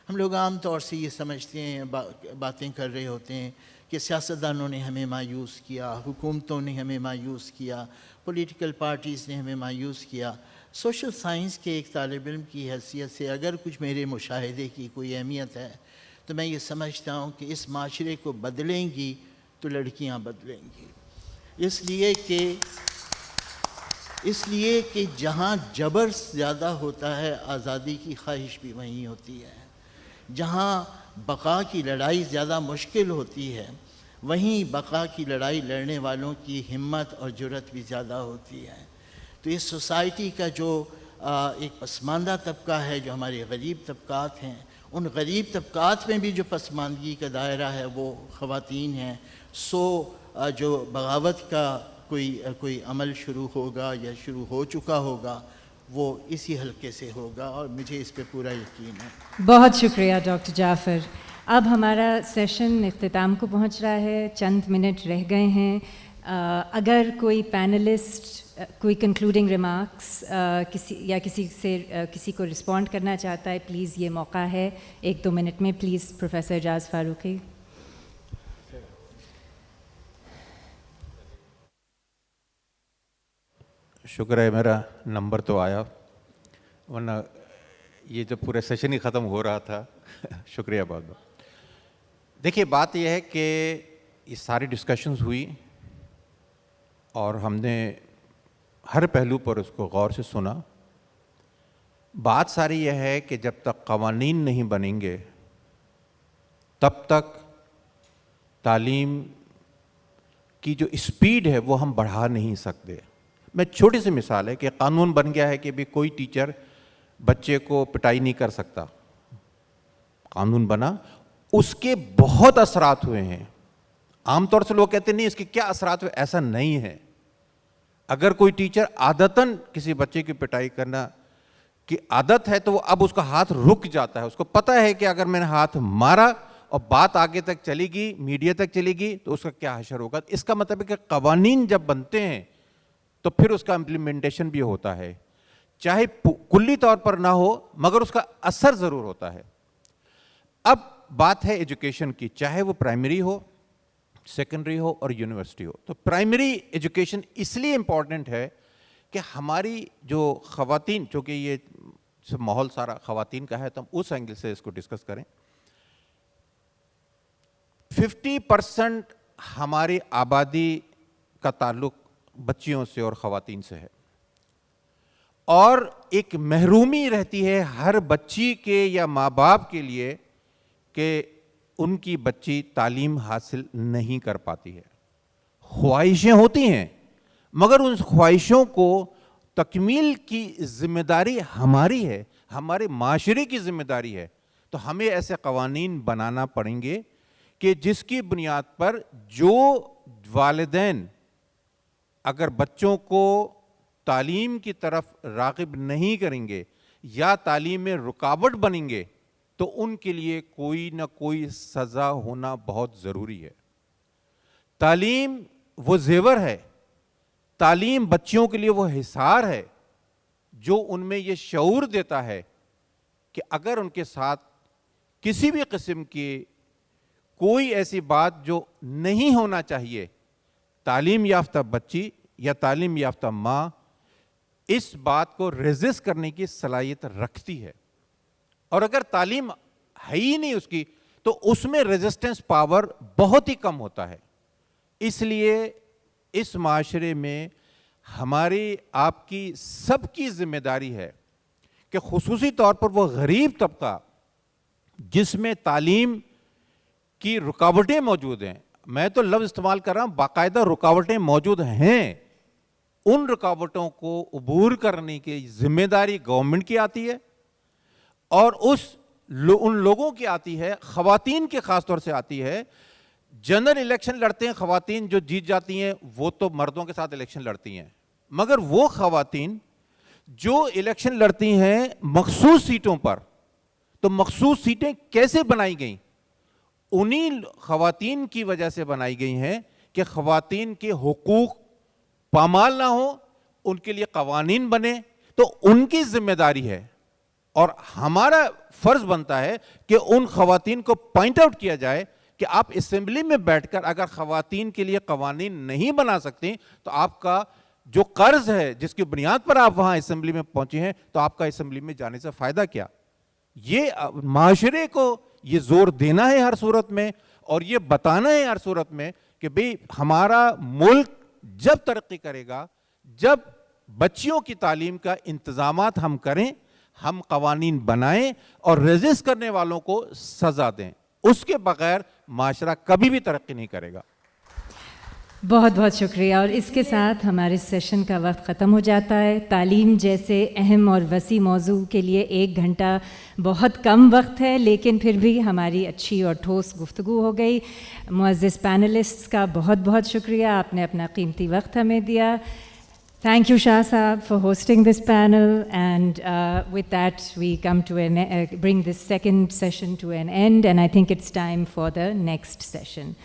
ہم لوگ عام طور سے یہ سمجھتے ہیں، باتیں کر رہے ہوتے ہیں کہ سیاستدانوں نے ہمیں مایوس کیا، حکومتوں نے ہمیں مایوس کیا، پولیٹیکل پارٹیز نے ہمیں مایوس کیا۔ سوشل سائنس کے ایک طالب علم کی حیثیت سے اگر کچھ میرے مشاہدے کی کوئی اہمیت ہے تو میں یہ سمجھتا ہوں کہ اس معاشرے کو بدلیں گی تو لڑکیاں بدلیں گی، اس لیے کہ جہاں جبر زیادہ ہوتا ہے آزادی کی خواہش بھی وہیں ہوتی ہے، جہاں بقا کی لڑائی زیادہ مشکل ہوتی ہے وہیں بقا کی لڑائی لڑنے والوں کی ہمت اور جرأت بھی زیادہ ہوتی ہے۔ تو اس سوسائٹی کا جو ایک پسماندہ طبقہ ہے، جو ہمارے غریب طبقات ہیں، ان غریب طبقات میں بھی جو پسماندگی کا دائرہ ہے وہ خواتین ہیں۔ جو بغاوت کا کوئی عمل شروع ہوگا یا شروع ہو چکا ہوگا وہ اسی حلقے سے ہوگا، اور مجھے اس پہ پورا یقین ہے۔ بہت شکریہ ڈاکٹر جعفر۔ اب ہمارا سیشن اختتام کو پہنچ رہا ہے، چند منٹ رہ گئے ہیں۔ اگر کوئی پینلسٹ کوئی کنکلوڈنگ ریمارکس کسی کو رسپونڈ کرنا چاہتا ہے، پلیز یہ موقع ہے 1-2 منٹ میں۔ پلیز پروفیسر اعجاز فاروقی۔ شکر ہے میرا نمبر تو آیا، ورنہ یہ جو پورے سیشن ہی ختم ہو رہا تھا۔ شکریہ بہت بہت۔ دیکھیے بات یہ ہے کہ یہ ساری ڈسکشنز ہوئی اور ہم نے ہر پہلو پر اس کو غور سے سنا۔ بات ساری یہ ہے کہ جب تک قوانین نہیں بنیں گے تب تک تعلیم کی جو اسپیڈ ہے وہ ہم بڑھا نہیں سکتے۔ میں چھوٹی سی مثال ہے کہ قانون بن گیا ہے کہ بھی کوئی ٹیچر بچے کو پٹائی نہیں کر سکتا، قانون بنا، اس کے بہت اثرات ہوئے ہیں۔ عام طور سے لوگ کہتے نہیں اس کے کیا اثرات ہوئے، ایسا نہیں ہے۔ اگر کوئی ٹیچر عادتاً کسی بچے کی پٹائی کرنا کی عادت ہے تو وہ اب اس کا ہاتھ رک جاتا ہے، اس کو پتہ ہے کہ اگر میں نے ہاتھ مارا اور بات آگے تک چلے گی، میڈیا تک چلے گی تو اس کا کیا حشر ہوگا۔ اس کا مطلب ہے کہ قوانین جب بنتے ہیں تو پھر اس کا امپلیمنٹیشن بھی ہوتا ہے، چاہے کلی طور پر نہ ہو مگر اس کا اثر ضرور ہوتا ہے۔ اب بات ہے ایجوکیشن کی، چاہے وہ پرائمری ہو، سیکنڈری ہو اور یونیورسٹی ہو۔ تو پرائمری ایجوکیشن اس لیے امپورٹنٹ ہے کہ ہماری جو خواتین، چونکہ یہ ماحول سارا خواتین کا ہے تو ہم اس اینگل سے اس کو ڈسکس کریں۔ 50% ہماری آبادی کا تعلق بچیوں سے اور خواتین سے ہے، اور ایک محرومی رہتی ہے ہر بچی کے یا ماں باپ کے لیے کہ ان کی بچی تعلیم حاصل نہیں کر پاتی ہے۔ خواہشیں ہوتی ہیں مگر ان خواہشوں کو تکمیل کی ذمہ داری ہماری ہے، ہمارے معاشرے کی ذمہ داری ہے۔ تو ہمیں ایسے قوانین بنانا پڑیں گے کہ جس کی بنیاد پر جو والدین اگر بچوں کو تعلیم کی طرف راغب نہیں کریں گے یا تعلیم میں رکاوٹ بنیں گے تو ان کے لیے کوئی نہ کوئی سزا ہونا بہت ضروری ہے۔ تعلیم وہ زیور ہے، تعلیم بچوں کے لیے وہ حصار ہے جو ان میں یہ شعور دیتا ہے کہ اگر ان کے ساتھ کسی بھی قسم کی کوئی ایسی بات جو نہیں ہونا چاہیے، تعلیم یافتہ بچی یا تعلیم یافتہ ماں اس بات کو ریزسٹ کرنے کی صلاحیت رکھتی ہے، اور اگر تعلیم ہے ہی نہیں اس کی تو اس میں ریزسٹنس پاور بہت ہی کم ہوتا ہے۔ اس لیے اس معاشرے میں ہماری آپ کی سب کی ذمہ داری ہے کہ خصوصی طور پر وہ غریب طبقہ جس میں تعلیم کی رکاوٹیں موجود ہیں، میں تو لفظ استعمال کر رہا ہوں، باقاعدہ رکاوٹیں موجود ہیں، ان رکاوٹوں کو عبور کرنے کی ذمہ داری گورنمنٹ کی آتی ہے اور ان لوگوں کی آتی ہے، خواتین کے خاص طور سے آتی ہے۔ جنرل الیکشن لڑتے ہیں خواتین، جو جیت جاتی ہیں وہ تو مردوں کے ساتھ الیکشن لڑتی ہیں، مگر وہ خواتین جو الیکشن لڑتی ہیں مخصوص سیٹوں پر، تو مخصوص سیٹیں کیسے بنائی گئیں؟ انہی خواتین کی وجہ سے بنائی گئی ہیں کہ خواتین کے حقوق پامال نہ ہو، ان کے لیے قوانین بنے تو ان کی ذمہ داری ہے، اور ہمارا فرض بنتا ہے کہ ان خواتین کو پوائنٹ آؤٹ کیا جائے کہ آپ اسمبلی میں بیٹھ کر اگر خواتین کے لیے قوانین نہیں بنا سکتے تو آپ کا جو قرض ہے جس کی بنیاد پر آپ وہاں اسمبلی میں پہنچے ہیں، تو آپ کا اسمبلی میں جانے سے فائدہ کیا؟ یہ معاشرے کو یہ زور دینا ہے ہر صورت میں، اور یہ بتانا ہے ہر صورت میں کہ بھئی ہمارا ملک جب ترقی کرے گا جب بچیوں کی تعلیم کا انتظامات ہم کریں، ہم قوانین بنائیں اور ریزسٹ کرنے والوں کو سزا دیں، اس کے بغیر معاشرہ کبھی بھی ترقی نہیں کرے گا۔ بہت بہت شکریہ، اور اس کے ساتھ ہمارے سیشن کا وقت ختم ہو جاتا ہے۔ تعلیم جیسے اہم اور وسیع موضوع کے لیے 1 گھنٹہ بہت کم وقت ہے، لیکن پھر بھی ہماری اچھی اور ٹھوس گفتگو ہو گئی۔ معزز پینلسٹس کا بہت بہت شکریہ، آپ نے اپنا قیمتی وقت ہمیں دیا۔ Thank you, Shah Saab, for hosting this panel, and with that we come to bring this second session to an end, and I think it's time for the next session.